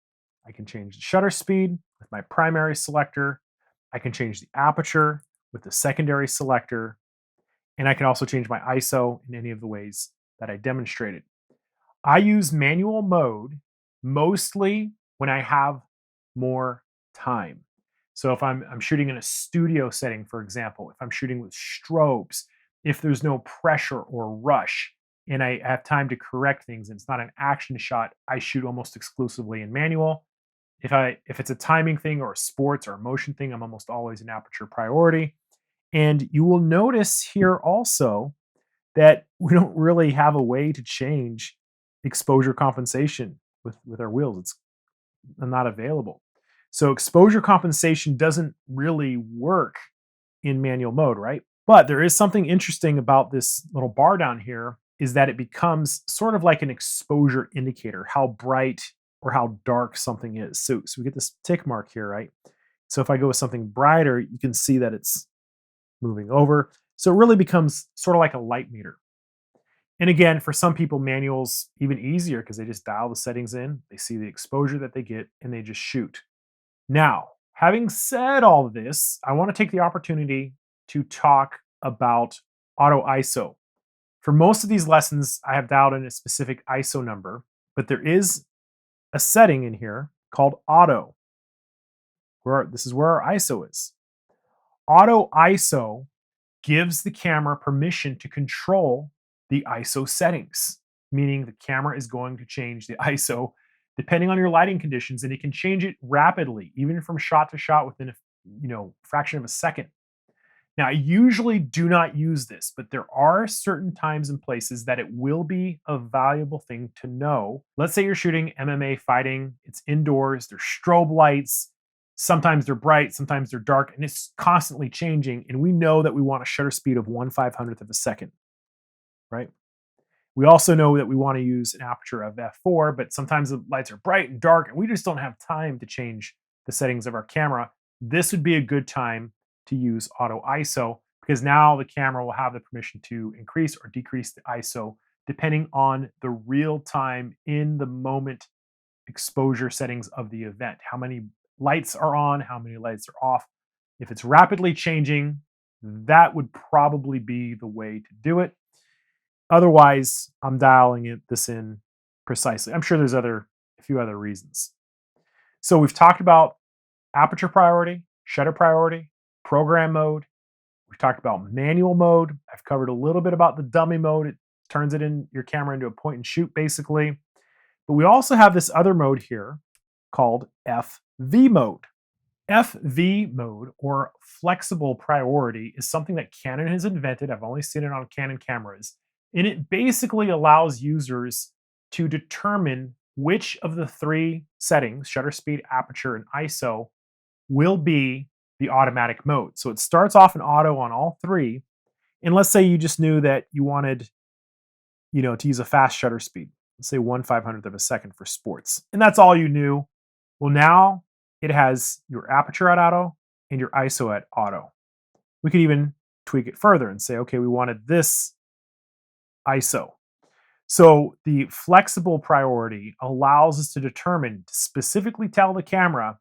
I can change the shutter speed with my primary selector. I can change the aperture with the secondary selector. And I can also change my ISO in any of the ways that I demonstrated. I use manual mode mostly when I have more time. So if I'm shooting in a studio setting, for example, if I'm shooting with strobes, if there's no pressure or rush, and I have time to correct things and it's not an action shot, I shoot almost exclusively in manual. If it's a timing thing or a sports or a motion thing, I'm almost always in aperture priority. And you will notice here also that we don't really have a way to change exposure compensation with our wheels. It's not available. So exposure compensation doesn't really work in manual mode, right? But there is something interesting about this little bar down here, is that it becomes sort of like an exposure indicator, how bright or how dark something is. So we get this tick mark here, right? So if I go with something brighter, you can see that it's moving over. So it really becomes sort of like a light meter. And again, for some people, manual's even easier because they just dial the settings in, they see the exposure that they get, and they just shoot. Now, having said all of this, I want to take the opportunity to talk about auto ISO. For most of these lessons, I have dialed in a specific ISO number, but there is a setting in here called auto, this is where our ISO is. Auto ISO gives the camera permission to control the ISO settings, meaning the camera is going to change the ISO depending on your lighting conditions, and it can change it rapidly, even from shot to shot within a fraction of a second. Now, I usually do not use this, but there are certain times and places that it will be a valuable thing to know. Let's say you're shooting MMA fighting, it's indoors, there's strobe lights, sometimes they're bright, sometimes they're dark, and it's constantly changing. And we know that we want a shutter speed of 1/500th of a second, right? We also know that we want to use an aperture of f4, but sometimes the lights are bright and dark, and we just don't have time to change the settings of our camera. This would be a good time to use auto ISO, because now the camera will have the permission to increase or decrease the ISO depending on the real time in the moment exposure settings of the event. How many lights are on, how many lights are off. If it's rapidly changing, that would probably be the way to do it. Otherwise, I'm dialing this in precisely. I'm sure there's a few other reasons. So we've talked about aperture priority, shutter priority, program mode. We've talked about manual mode. I've covered a little bit about the dummy mode. It turns your camera into a point and shoot, basically. But we also have this other mode here called FV mode. FV mode, or flexible priority, is something that Canon has invented. I've only seen it on Canon cameras. And it basically allows users to determine which of the three settings, shutter speed, aperture, and ISO, will be the automatic mode. So it starts off in auto on all three. And let's say you just knew that you wanted, to use a fast shutter speed, let's say 1/500th of a second for sports. And that's all you knew. Well, now it has your aperture at auto and your ISO at auto. We could even tweak it further and say, okay, we wanted this ISO. So the flexible priority allows us to determine, to specifically tell the camera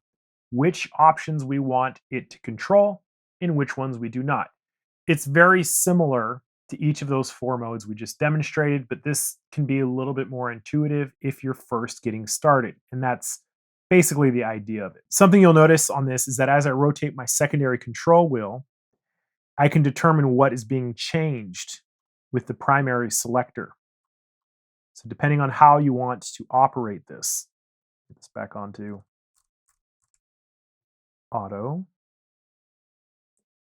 which options we want it to control and which ones we do not. It's very similar to each of those four modes we just demonstrated, but this can be a little bit more intuitive if you're first getting started. And that's basically the idea of it. Something you'll notice on this is that as I rotate my secondary control wheel, I can determine what is being changed with the primary selector. So depending on how you want to operate this, get this back onto auto.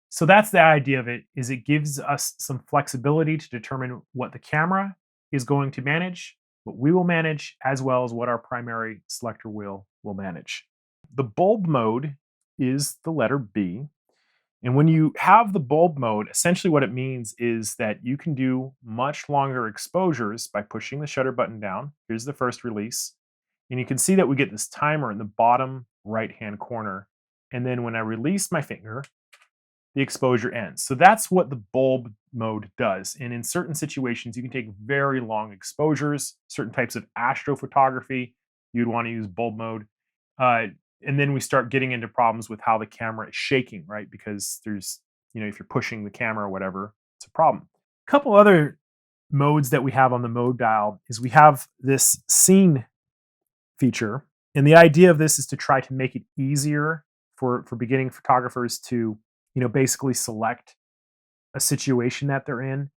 So that's the idea of it, is it gives us some flexibility to determine what the camera is going to manage, what we will manage, as well as what our primary selector wheel will manage. The bulb mode is the letter B. And when you have the bulb mode, essentially what it means is that you can do much longer exposures by pushing the shutter button down. Here's the first release. And you can see that we get this timer in the bottom right-hand corner. And then when I release my finger, the exposure ends. So that's what the bulb mode does. And in certain situations, you can take very long exposures. Certain types of astrophotography, you'd want to use bulb mode. And then we start getting into problems with how the camera is shaking, right? Because there's, if you're pushing the camera or whatever, it's a problem. A couple other modes that we have on the mode dial is we have this scene feature. And the idea of this is to try to make it easier for beginning photographers to, basically select a situation that they're in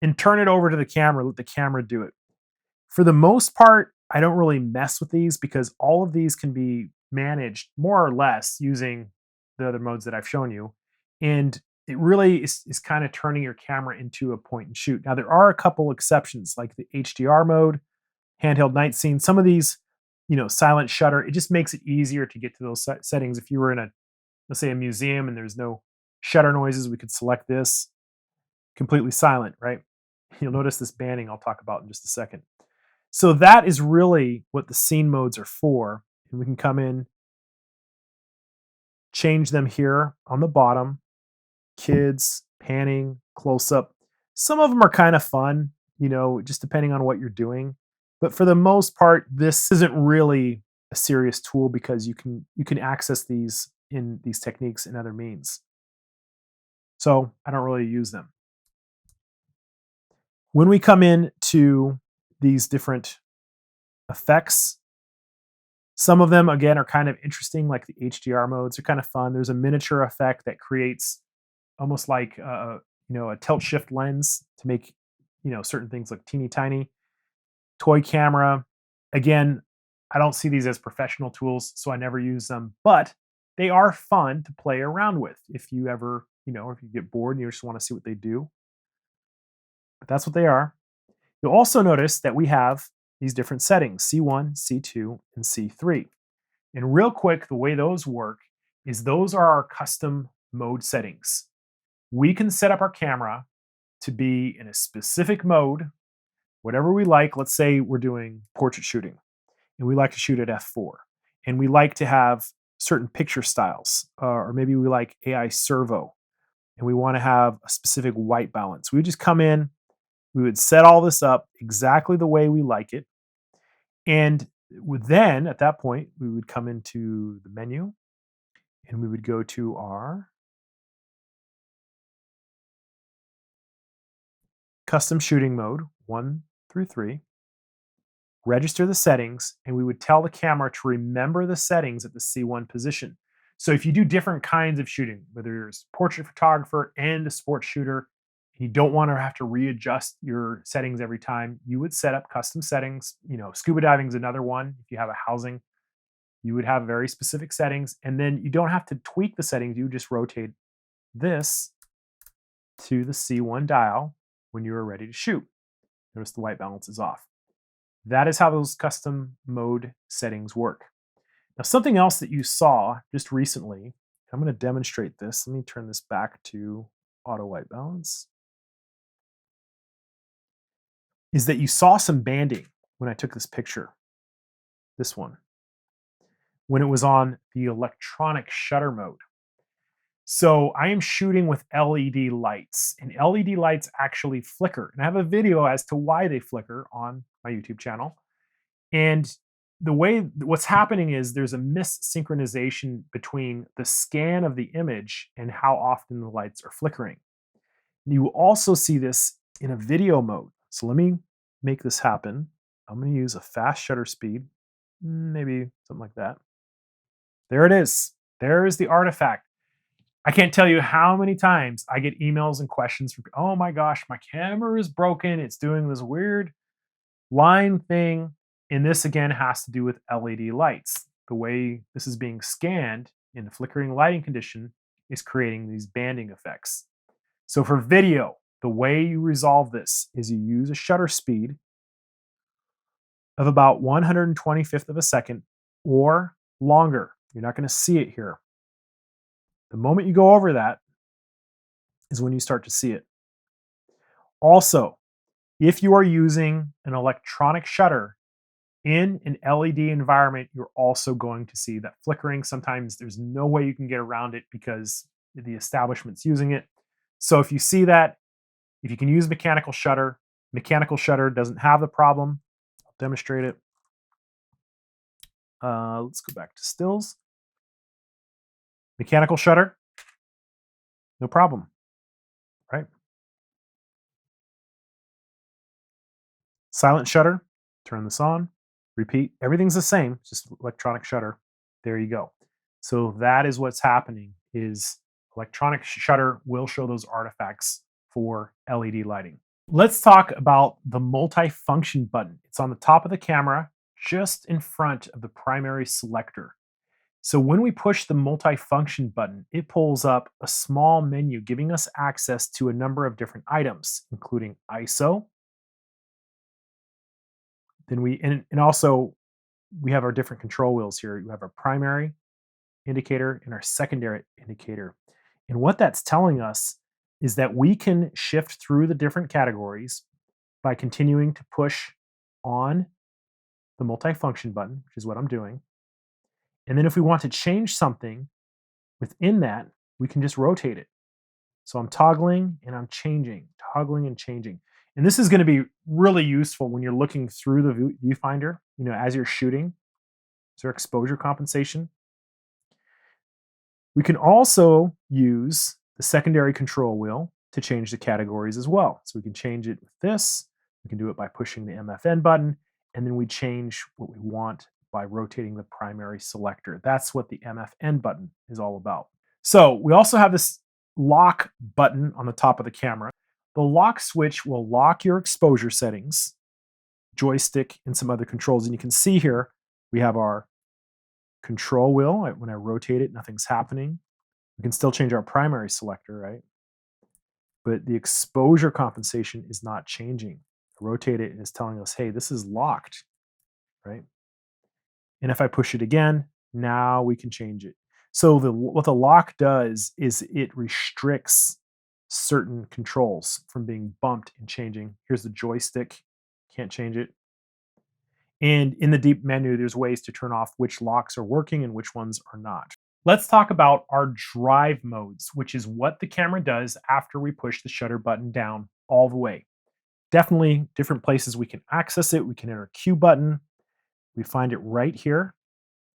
and turn it over to the camera, let the camera do it. For the most part, I don't really mess with these because all of these can be managed more or less using the other modes that I've shown you. And it really is kind of turning your camera into a point and shoot. Now, there are a couple exceptions like the HDR mode, handheld night scene. Some of these, silent shutter, it just makes it easier to get to those settings. If you were in let's say a museum and there's no shutter noises, we could select this completely silent, right? You'll notice this banding I'll talk about in just a second. So that is really what the scene modes are for. And we can come in, change them here on the bottom, kids, panning, close up. Some of them are kind of fun, just depending on what you're doing. But for the most part, this isn't really a serious tool because you can access these in these techniques and other means. So I don't really use them. When we come in to these different effects, some of them, again, are kind of interesting, like the HDR modes are kind of fun. There's a miniature effect that creates almost like a tilt shift lens to make certain things like teeny tiny. Toy camera. Again, I don't see these as professional tools, so I never use them, but they are fun to play around with if you ever, if you get bored and you just want to see what they do. But that's what they are. You'll also notice that we have these different settings, C1, C2, and C3. And real quick, the way those work is those are our custom mode settings. We can set up our camera to be in a specific mode, whatever we like. Let's say we're doing portrait shooting and we like to shoot at f4 and we like to have certain picture styles, or maybe we like AI servo and we want to have a specific white balance. We would just come in, we would set all this up exactly the way we like it. And then at that point, we would come into the menu and we would go to our custom shooting mode 1 through 3, register the settings, and we would tell the camera to remember the settings at the C1 position. So if you do different kinds of shooting, whether you're a portrait photographer and a sports shooter, and you don't want to have to readjust your settings every time, you would set up custom settings. Scuba diving is another one. If you have a housing, you would have very specific settings, and then you don't have to tweak the settings. You just rotate this to the C1 dial when you are ready to shoot. Notice the white balance is off. That is how those custom mode settings work. Now, something else that you saw just recently, I'm going to demonstrate this. Let me turn this back to auto white balance, is that you saw some banding when I took this picture, this one, when it was on the electronic shutter mode. So I am shooting with LED lights, and LED lights actually flicker. And I have a video as to why they flicker on my YouTube channel. And what's happening is there's a missynchronization between the scan of the image and how often the lights are flickering. You will also see this in a video mode. So let me make this happen. I'm going to use a fast shutter speed, maybe something like that. There it is. There is the artifact. I can't tell you how many times I get emails and questions from, oh my gosh, my camera is broken. It's doing this weird line thing. And this again has to do with LED lights. The way this is being scanned in the flickering lighting condition is creating these banding effects. So for video, the way you resolve this is you use a shutter speed of about 125th of a second or longer. You're not going to see it here. The moment you go over that is when you start to see it. Also, if you are using an electronic shutter in an LED environment, you're also going to see that flickering. Sometimes there's no way you can get around it because the establishment's using it. So if you see that, if you can use mechanical shutter doesn't have the problem. I'll demonstrate it. Let's go back to stills. Mechanical shutter, no problem, right? Silent shutter, turn this on, repeat. Everything's the same, just electronic shutter. There you go. So that is what's happening, is electronic shutter will show those artifacts for LED lighting. Let's talk about the multifunction button. It's on the top of the camera, just in front of the primary selector. So when we push the multifunction button, it pulls up a small menu giving us access to a number of different items, including ISO. Then also we have our different control wheels here. You have our primary indicator and our secondary indicator. And what that's telling us is that we can shift through the different categories by continuing to push on the multifunction button, which is what I'm doing. And then if we want to change something within that, we can just rotate it. So I'm toggling and I'm changing, toggling and changing. And this is going to be really useful when you're looking through the viewfinder, as you're shooting. So exposure compensation. We can also use the secondary control wheel to change the categories as well. So we can change it with this. We can do it by pushing the MFN button, and then we change what we want by rotating the primary selector. That's what the MFN button is all about. So we also have this lock button on the top of the camera. The lock switch will lock your exposure settings, joystick, and some other controls. And you can see here, we have our control wheel. When I rotate it, nothing's happening. We can still change our primary selector, right? But the exposure compensation is not changing. Rotate it and it's telling us, hey, this is locked, right? And if I push it again, now we can change it. So what the lock does is it restricts certain controls from being bumped and changing. Here's the joystick, can't change it. And in the deep menu, there's ways to turn off which locks are working and which ones are not. Let's talk about our drive modes, which is what the camera does after we push the shutter button down all the way. Definitely different places we can access it. We can enter a Q button. We find it right here.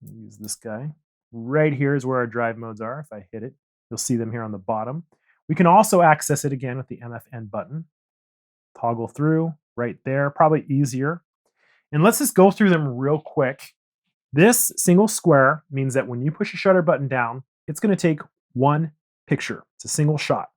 Use this guy. Right here is where our drive modes are. If I hit it, you'll see them here on the bottom. We can also access it again with the MFN button. Toggle through right there, probably easier. And let's just go through them real quick. This single square means that when you push a shutter button down, it's going to take one picture. It's a single shot.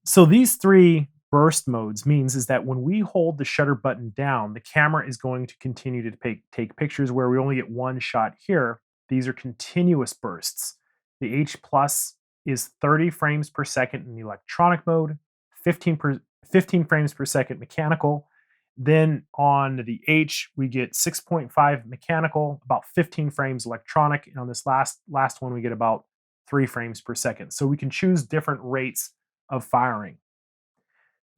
So these three burst modes means is that when we hold the shutter button down, the camera is going to continue to take pictures where we only get one shot here. These are continuous bursts. The H plus is 30 frames per second in the electronic mode, 15 frames per second mechanical. Then on the H, we get 6.5 mechanical, about 15 frames electronic. And on this last one, we get about 3 frames per second. So we can choose different rates of firing.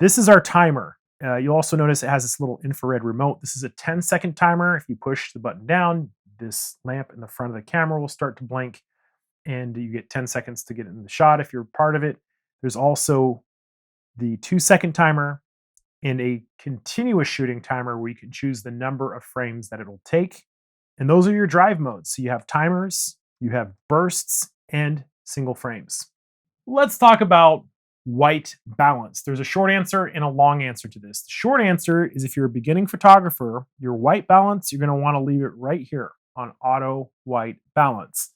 This is our timer. You'll also notice it has this little infrared remote. This is a 10-second timer. If you push the button down, this lamp in the front of the camera will start to blink, and you get 10 seconds to get in the shot if you're part of it. There's also the 2-second timer and a continuous shooting timer where you can choose the number of frames that it'll take. And those are your drive modes. So you have timers, you have bursts, and single frames. Let's talk about white balance. There's a short answer and a long answer to this. The short answer is if you're a beginning photographer, your white balance, you're going to want to leave it right here on auto white balance.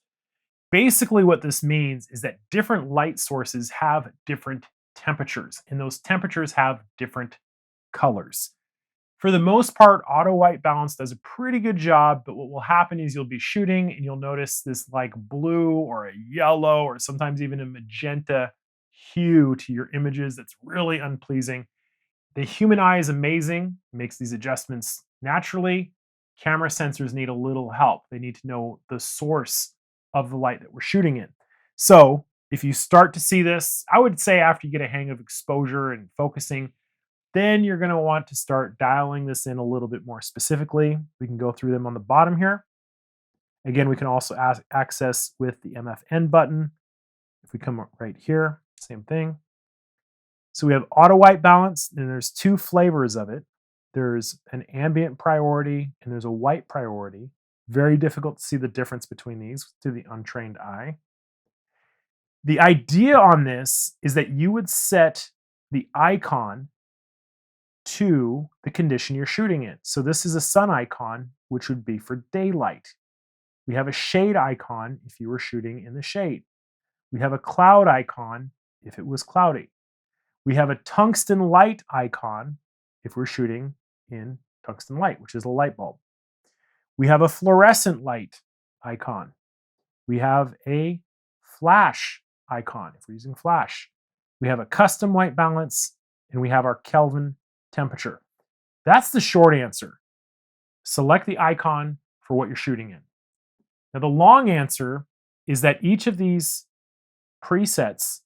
Basically what this means is that different light sources have different temperatures, and those temperatures have different colors. For the most part, auto white balance does a pretty good job, but what will happen is you'll be shooting and you'll notice this like blue or a yellow or sometimes even a magenta hue to your images that's really unpleasing. The human eye is amazing, makes these adjustments naturally. Camera sensors need a little help. They need to know the source of the light that we're shooting in. So if you start to see this, I would say after you get a hang of exposure and focusing, then you're going to want to start dialing this in a little bit more specifically. We can go through them on the bottom here. Again, we can also access with the MFN button. If we come right here, same thing. So we have auto white balance, and there's two flavors of it. There's an ambient priority and there's a white priority. Very difficult to see the difference between these to the untrained eye. The idea on this is that you would set the icon to the condition you're shooting in. So this is a sun icon, which would be for daylight. We have a shade icon if you were shooting in the shade. We have a cloud icon if it was cloudy. We have a tungsten light icon if we're shooting in tungsten light, which is a light bulb. We have a fluorescent light icon. We have a flash icon if we're using flash. We have a custom white balance, and we have our Kelvin temperature. That's the short answer. Select the icon for what you're shooting in. Now, the long answer is that each of these presets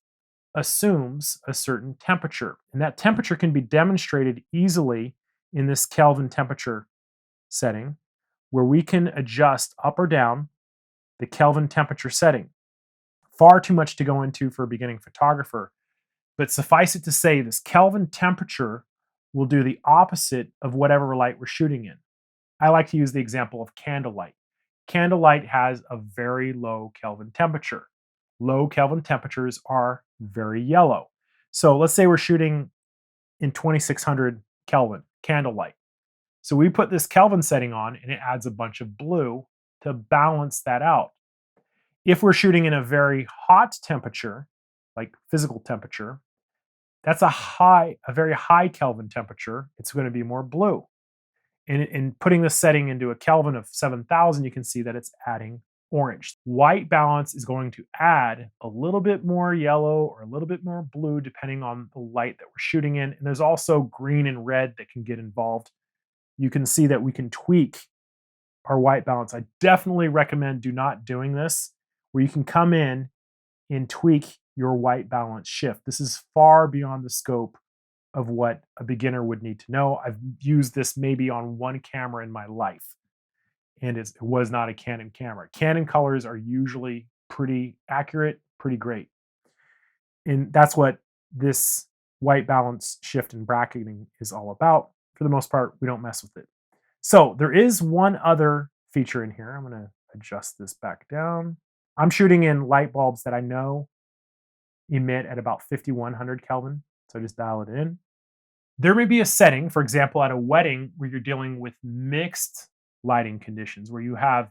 assumes a certain temperature, and that temperature can be demonstrated easily in this Kelvin temperature setting, where we can adjust up or down the Kelvin temperature setting. Far too much to go into for a beginning photographer, but suffice it to say, this Kelvin temperature will do the opposite of whatever light we're shooting in. I like to use the example of candlelight. Candlelight has a very low Kelvin temperature. Low Kelvin temperatures are very yellow. So let's say we're shooting in 2600 Kelvin, candlelight. So we put this Kelvin setting on and it adds a bunch of blue to balance that out. If we're shooting in a very hot temperature, like physical temperature, That's a very high Kelvin temperature. It's going to be more blue. And in putting the setting into a Kelvin of 7,000, you can see that it's adding orange. White balance is going to add a little bit more yellow or a little bit more blue, depending on the light that we're shooting in. And there's also green and red that can get involved. You can see that we can tweak our white balance. I definitely recommend do not doing this, where you can come in and tweak your white balance shift. This is far beyond the scope of what a beginner would need to know. I've used this maybe on one camera in my life, and it was not a Canon camera. Canon colors are usually pretty accurate, pretty great. And that's what this white balance shift and bracketing is all about. For the most part, we don't mess with it. So there is one other feature in here. I'm going to adjust this back down. I'm shooting in light bulbs that I know emit at about 5,100 Kelvin. So just dial it in. There may be a setting, for example, at a wedding where you're dealing with mixed lighting conditions, where you have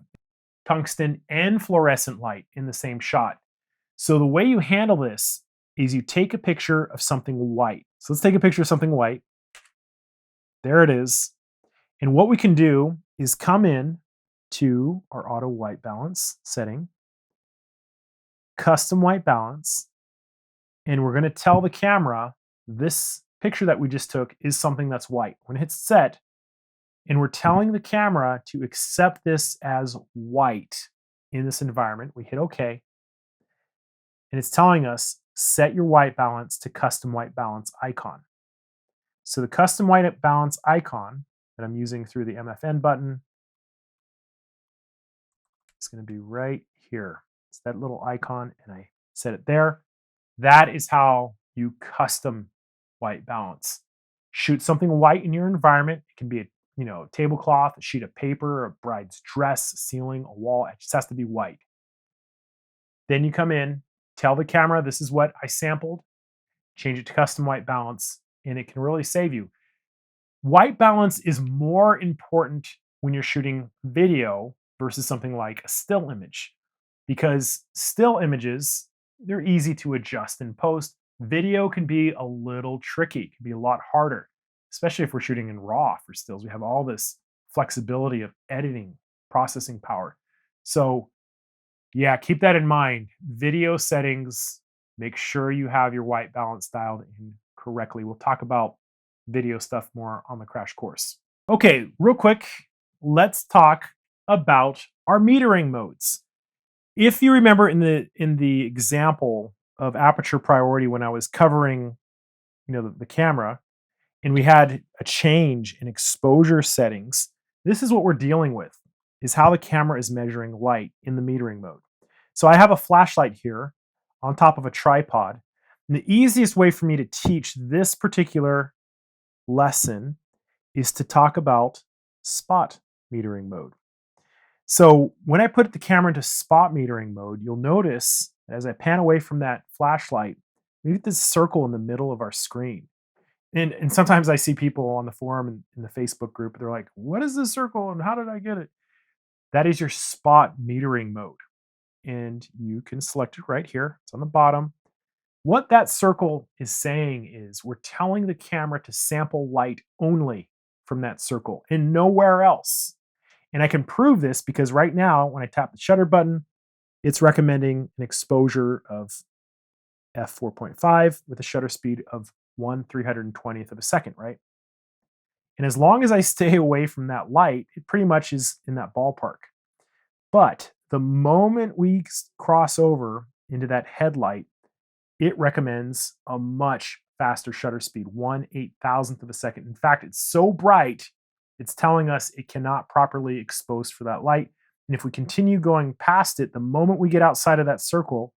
tungsten and fluorescent light in the same shot. So the way you handle this is you take a picture of something white. So let's take a picture of something white. There it is. And what we can do is come in to our auto white balance setting, custom white balance, and we're going to tell the camera this picture that we just took is something that's white. When it hits set, and we're telling the camera to accept this as white in this environment, we hit OK, and it's telling us set your white balance to custom white balance icon. So the custom white balance icon that I'm using through the MFN button is going to be right here. It's that little icon, and I set it there. That is how you custom white balance. Shoot something white in your environment. It can be a tablecloth, a sheet of paper, a bride's dress, a ceiling, a wall. It just has to be white. Then you come in, tell the camera this is what I sampled, change it to custom white balance, and it can really save you. White balance is more important when you're shooting video versus something like a still image, because still images, they're easy to adjust in post. Video can be a little tricky, it can be a lot harder, especially if we're shooting in RAW for stills. We have all this flexibility of editing, processing power. So yeah, keep that in mind. Video settings, make sure you have your white balance dialed in correctly. We'll talk about video stuff more on the crash course. Okay, real quick, let's talk about our metering modes. If you remember in the example of Aperture Priority when I was covering the camera, and we had a change in exposure settings, this is what we're dealing with, is how the camera is measuring light in the metering mode. So I have a flashlight here on top of a tripod. And the easiest way for me to teach this particular lesson is to talk about spot metering mode. So when I put the camera into spot metering mode, you'll notice as I pan away from that flashlight, we get this circle in the middle of our screen. And sometimes I see people on the forum and in the Facebook group, they're like, what is this circle and how did I get it? That is your spot metering mode. And you can select it right here. It's on the bottom. What that circle is saying is we're telling the camera to sample light only from that circle and nowhere else. And I can prove this because right now, when I tap the shutter button, it's recommending an exposure of f4.5 with a shutter speed of 1/320th of a second, right? And as long as I stay away from that light, it pretty much is in that ballpark. But the moment we cross over into that headlight, it recommends a much faster shutter speed, 1/8000th of a second. In fact, it's so bright, it's telling us it cannot properly expose for that light. And if we continue going past it, the moment we get outside of that circle,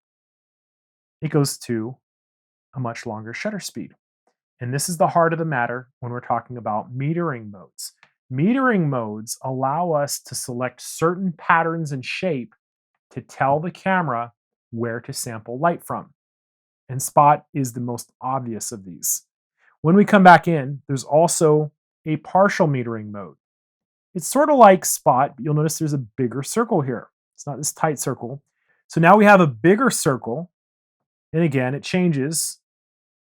it goes to a much longer shutter speed. And this is the heart of the matter when we're talking about metering modes. Metering modes allow us to select certain patterns and shape to tell the camera where to sample light from. And spot is the most obvious of these. When we come back in, there's also a partial metering mode. It's sort of like spot, but you'll notice there's a bigger circle here. It's not this tight circle. So now we have a bigger circle. And again, it changes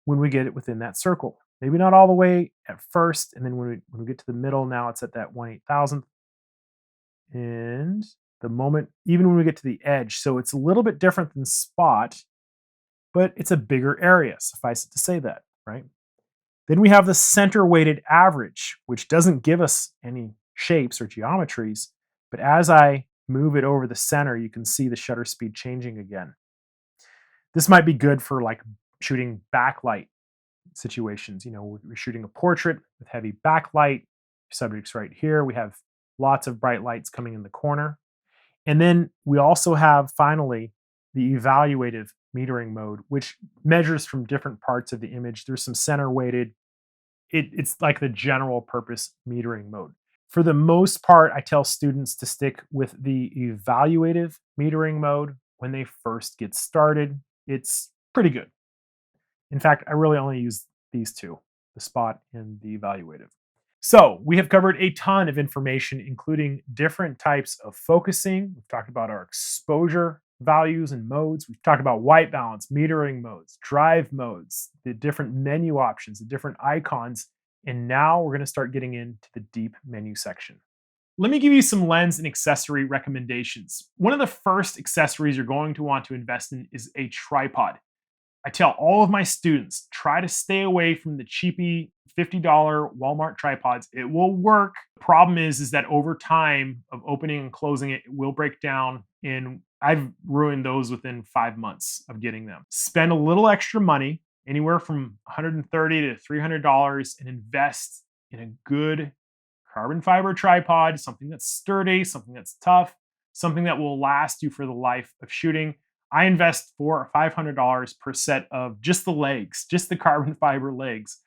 when we get it within that circle. Maybe not all the way at first, and then when we get to the middle, now it's at that 1/8000th. And the moment, even when we get to the edge, so it's a little bit different than spot, but it's a bigger area, suffice it to say that, right? Then we have the center weighted average, which doesn't give us any shapes or geometries, but as I move it over the center, you can see the shutter speed changing again. This might be good for like shooting backlight situations. You know, we're shooting a portrait with heavy backlight. Subject's right here. We have lots of bright lights coming in the corner. And then we also have, finally, the evaluative metering mode, which measures from different parts of the image. There's some center weighted. It's like the general purpose metering mode. For the most part, I tell students to stick with the evaluative metering mode when they first get started. It's pretty good. In fact, I really only use these two, the spot and the evaluative. So we have covered a ton of information, including different types of focusing. We've talked about our exposure values and modes. We've talked about white balance, metering modes, drive modes, the different menu options, the different icons. And now we're going to start getting into the deep menu section. Let me give you some lens and accessory recommendations. One of the first accessories you're going to want to invest in is a tripod. I tell all of my students, try to stay away from the cheapy $50 Walmart tripods. It will work. The problem is that over time of opening and closing it, it will break down. And I've ruined those within 5 months of getting them. Spend a little extra money, anywhere from $130 to $300, and invest in a good carbon fiber tripod, something that's sturdy, something that's tough, something that will last you for the life of shooting. I invest $400 or $500 per set of just the legs, just the carbon fiber legs.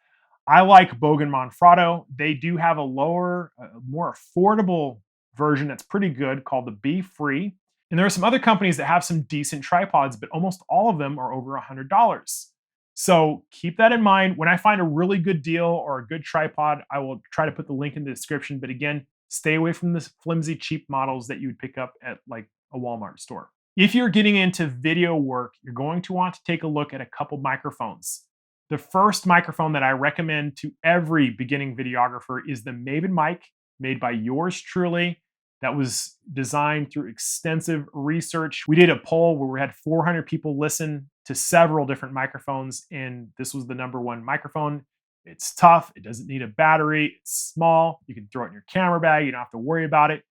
I like Bogen Manfrotto. They do have a lower, more affordable version that's pretty good called the Be Free. And there are some other companies that have some decent tripods, but almost all of them are over $100. So keep that in mind. When I find a really good deal or a good tripod, I will try to put the link in the description. But again, stay away from the flimsy, cheap models that you would pick up at like a Walmart store. If you're getting into video work, you're going to want to take a look at a couple microphones. The first microphone that I recommend to every beginning videographer is the MAVEN mic, made by yours truly. That was designed through extensive research. We did a poll where we had 400 people listen to several different microphones, and this was the #1 microphone. It's tough. It doesn't need a battery. It's small. You can throw it in your camera bag. You don't have to worry about it.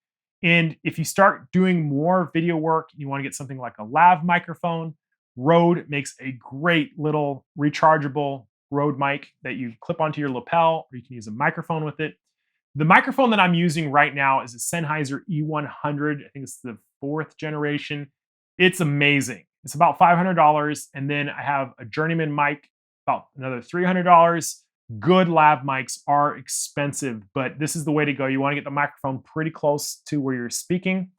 And if you start doing more video work, you want to get something like a lav microphone. Rode makes a great little rechargeable Rode mic that you clip onto your lapel, or you can use a microphone with it. The microphone that I'm using right now is a Sennheiser E100. I think it's the 4th generation. It's amazing. It's about $500. And then I have a Journeyman mic, about another $300. Good lav mics are expensive, but this is the way to go. You want to get the microphone pretty close to where you're speaking.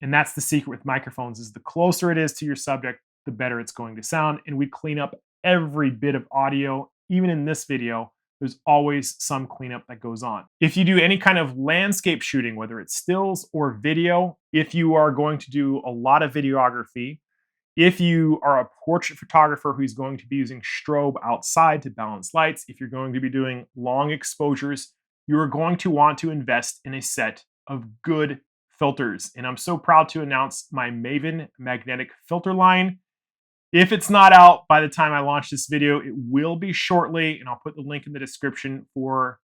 And that's the secret with microphones, is the closer it is to your subject, the better it's going to sound. And we clean up every bit of audio. Even in this video, there's always some cleanup that goes on. If you do any kind of landscape shooting, whether it's stills or video, if you are going to do a lot of videography, if you are a portrait photographer who's going to be using strobe outside to balance lights, if you're going to be doing long exposures, you are going to want to invest in a set of good filters. And I'm so proud to announce my MAVEN magnetic filter line. If it's not out by the time I launch this video, it will be shortly, and I'll put the link in the description for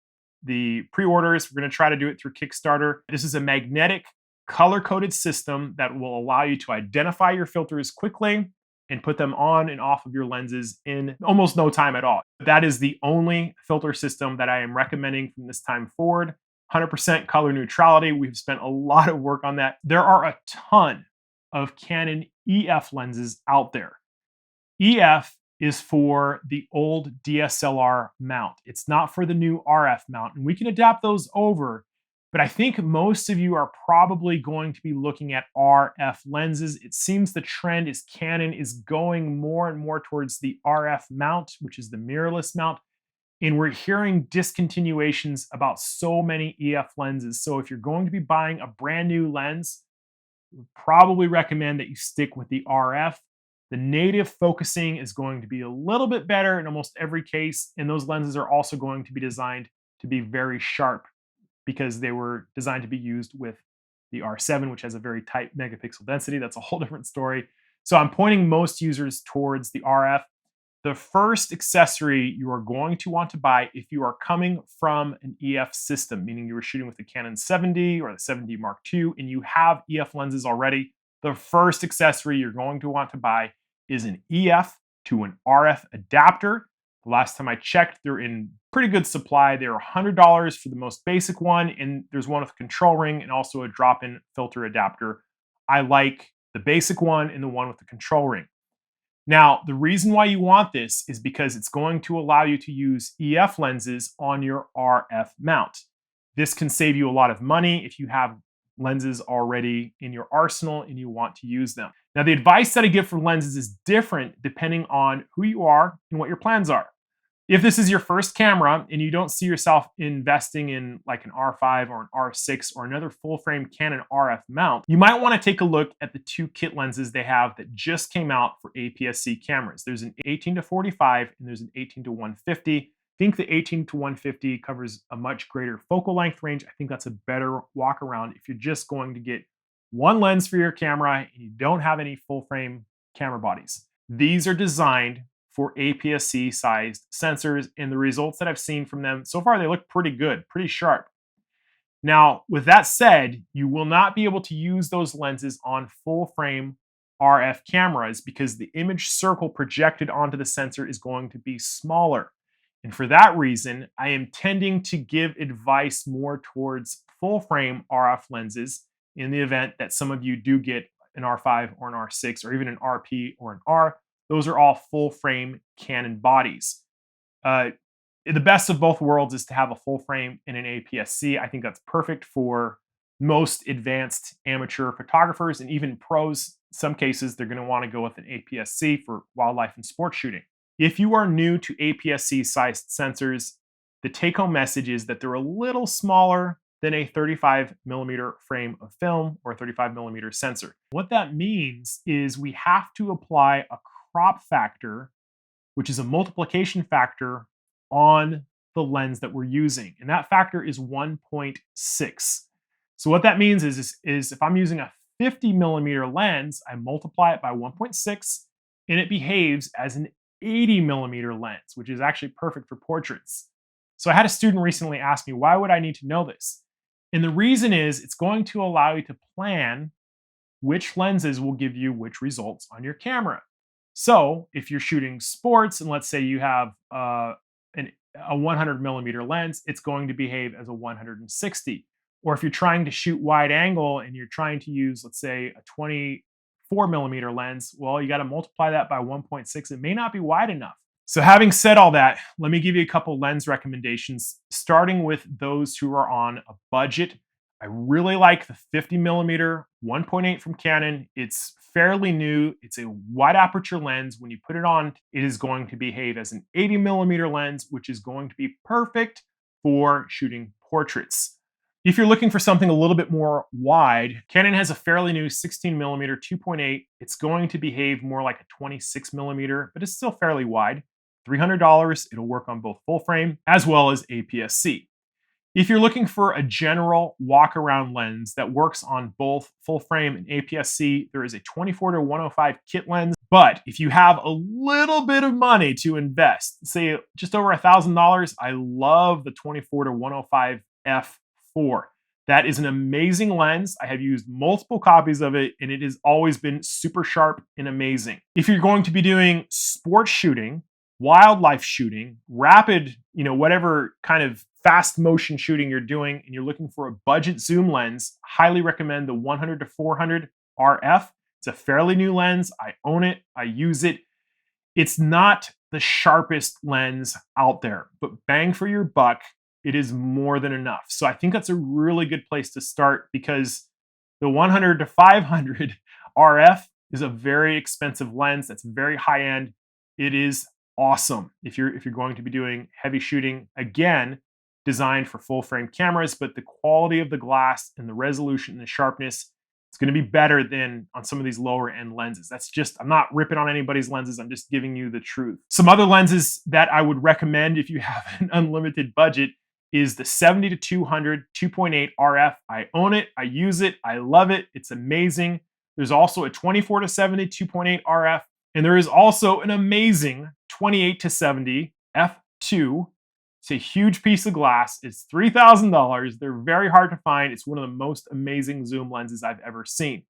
the pre-orders. We're going to try to do it through Kickstarter. This is a magnetic color-coded system that will allow you to identify your filters quickly and put them on and off of your lenses in almost no time at all. That is the only filter system that I am recommending from this time forward. 100% color neutrality. We've spent a lot of work on that. There are a ton of Canon EF lenses out there. EF is for the old DSLR mount. It's not for the new RF mount, and we can adapt those over. But I think most of you are probably going to be looking at RF lenses. It seems the trend is Canon is going more and more towards the RF mount, which is the mirrorless mount. And we're hearing discontinuations about so many EF lenses. So if you're going to be buying a brand new lens, I would probably recommend that you stick with the RF. The native focusing is going to be a little bit better in almost every case, and those lenses are also going to be designed to be very sharp because they were designed to be used with the R7, which has a very tight megapixel density. That's a whole different story. So I'm pointing most users towards the RF. The first accessory you are going to want to buy if you are coming from an EF system, meaning you were shooting with the Canon 7D or the 7D Mark II and you have EF lenses already, the first accessory you're going to want to buy is an EF to an RF adapter. The last time I checked, they're in pretty good supply. They're $100 for the most basic one, and there's one with a control ring and also a drop-in filter adapter. I like the basic one and the one with the control ring. Now, the reason why you want this is because it's going to allow you to use EF lenses on your RF mount. This can save you a lot of money if you have lenses already in your arsenal and you want to use them. Now, the advice that I give for lenses is different depending on who you are and what your plans are. If this is your first camera and you don't see yourself investing in like an R5 or an R6 or another full-frame Canon RF mount, you might want to take a look at the two kit lenses they have that just came out for APS-C cameras. There's an 18-45 and there's an 18-150. I think the 18-150 covers a much greater focal length range. I think that's a better walk around if you're just going to get one lens for your camera and you don't have any full-frame camera bodies. These are designed for APS-C sized sensors, and the results that I've seen from them so far, they look pretty good, pretty sharp. Now, with that said, you will not be able to use those lenses on full frame RF cameras because the image circle projected onto the sensor is going to be smaller. And for that reason, I am tending to give advice more towards full frame RF lenses in the event that some of you do get an R5 or an R6 or even an RP or an R. Those are all full frame Canon bodies. The best of both worlds is to have a full frame in an APS-C. I think that's perfect for most advanced amateur photographers and even pros. In some cases, they're going to want to go with an APS-C for wildlife and sport shooting. If you are new to APS-C sized sensors, the take-home message is that they're a little smaller than a 35mm frame of film or a 35mm sensor. What that means is we have to apply a crop factor, which is a multiplication factor on the lens that we're using. And that factor is 1.6. So what that means is if I'm using a 50mm lens, I multiply it by 1.6 and it behaves as an 80mm lens, which is actually perfect for portraits. So I had a student recently ask me, why would I need to know this? And the reason is it's going to allow you to plan which lenses will give you which results on your camera. So if you're shooting sports and let's say you have a 100mm lens, it's going to behave as a 160. Or if you're trying to shoot wide angle and you're trying to use, let's say, a 24mm lens, well, you got to multiply that by 1.6. It may not be wide enough. So having said all that, let me give you a couple lens recommendations, starting with those who are on a budget. I really like the 50mm 1.8 from Canon. It's fairly new. It's a wide aperture lens. When you put it on, it is going to behave as an 80mm lens, which is going to be perfect for shooting portraits. If you're looking for something a little bit more wide, Canon has a fairly new 16mm 2.8. It's going to behave more like a 26mm, but it's still fairly wide. $300. It'll work on both full frame as well as APS-C. If you're looking for a general walk-around lens that works on both full frame and APS-C, there is a 24-105 kit lens. But if you have a little bit of money to invest, say just over $1,000, I love the 24-105 f4. That is an amazing lens. I have used multiple copies of it, and it has always been super sharp and amazing. If you're going to be doing sports shooting, wildlife shooting, rapid, whatever kind of fast motion shooting you're doing, and you're looking for a budget zoom lens, highly recommend the 100-400 RF. It's a fairly new lens. I own it. I use it. It's not the sharpest lens out there, but bang for your buck, it is more than enough. So I think that's a really good place to start because the 100-500 RF is a very expensive lens that's very high end. It is awesome if you're going to be doing heavy shooting. Again, designed for full frame cameras, but the quality of the glass and the resolution and the sharpness, it's going to be better than on some of these lower end lenses. I'm not ripping on anybody's lenses. I'm just giving you the truth. Some other lenses that I would recommend if you have an unlimited budget is the 70-200 2.8 RF. I own it. I use it. I love it. It's amazing. There's also a 24-70 2.8 RF. And there is also an amazing 28-70 f2. It's a huge piece of glass. It's $3,000. They're very hard to find. It's one of the most amazing zoom lenses I've ever seen.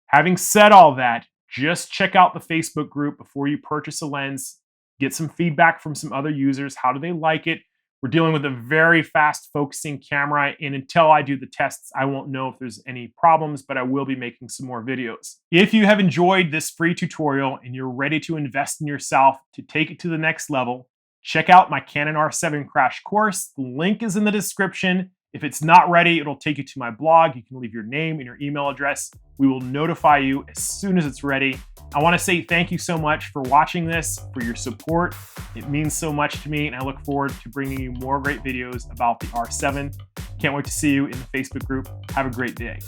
Having said all that, just check out the Facebook group before you purchase a lens. Get some feedback from some other users. How do they like it? We're dealing with a very fast focusing camera, and until I do the tests, I won't know if there's any problems, but I will be making some more videos. If you have enjoyed this free tutorial and you're ready to invest in yourself to take it to the next level, check out my Canon R7 crash course. The link is in the description. If it's not ready, it'll take you to my blog. You can leave your name and your email address. We will notify you as soon as it's ready. I want to say thank you so much for watching this, for your support. It means so much to me, and I look forward to bringing you more great videos about the R7. Can't wait to see you in the Facebook group. Have a great day.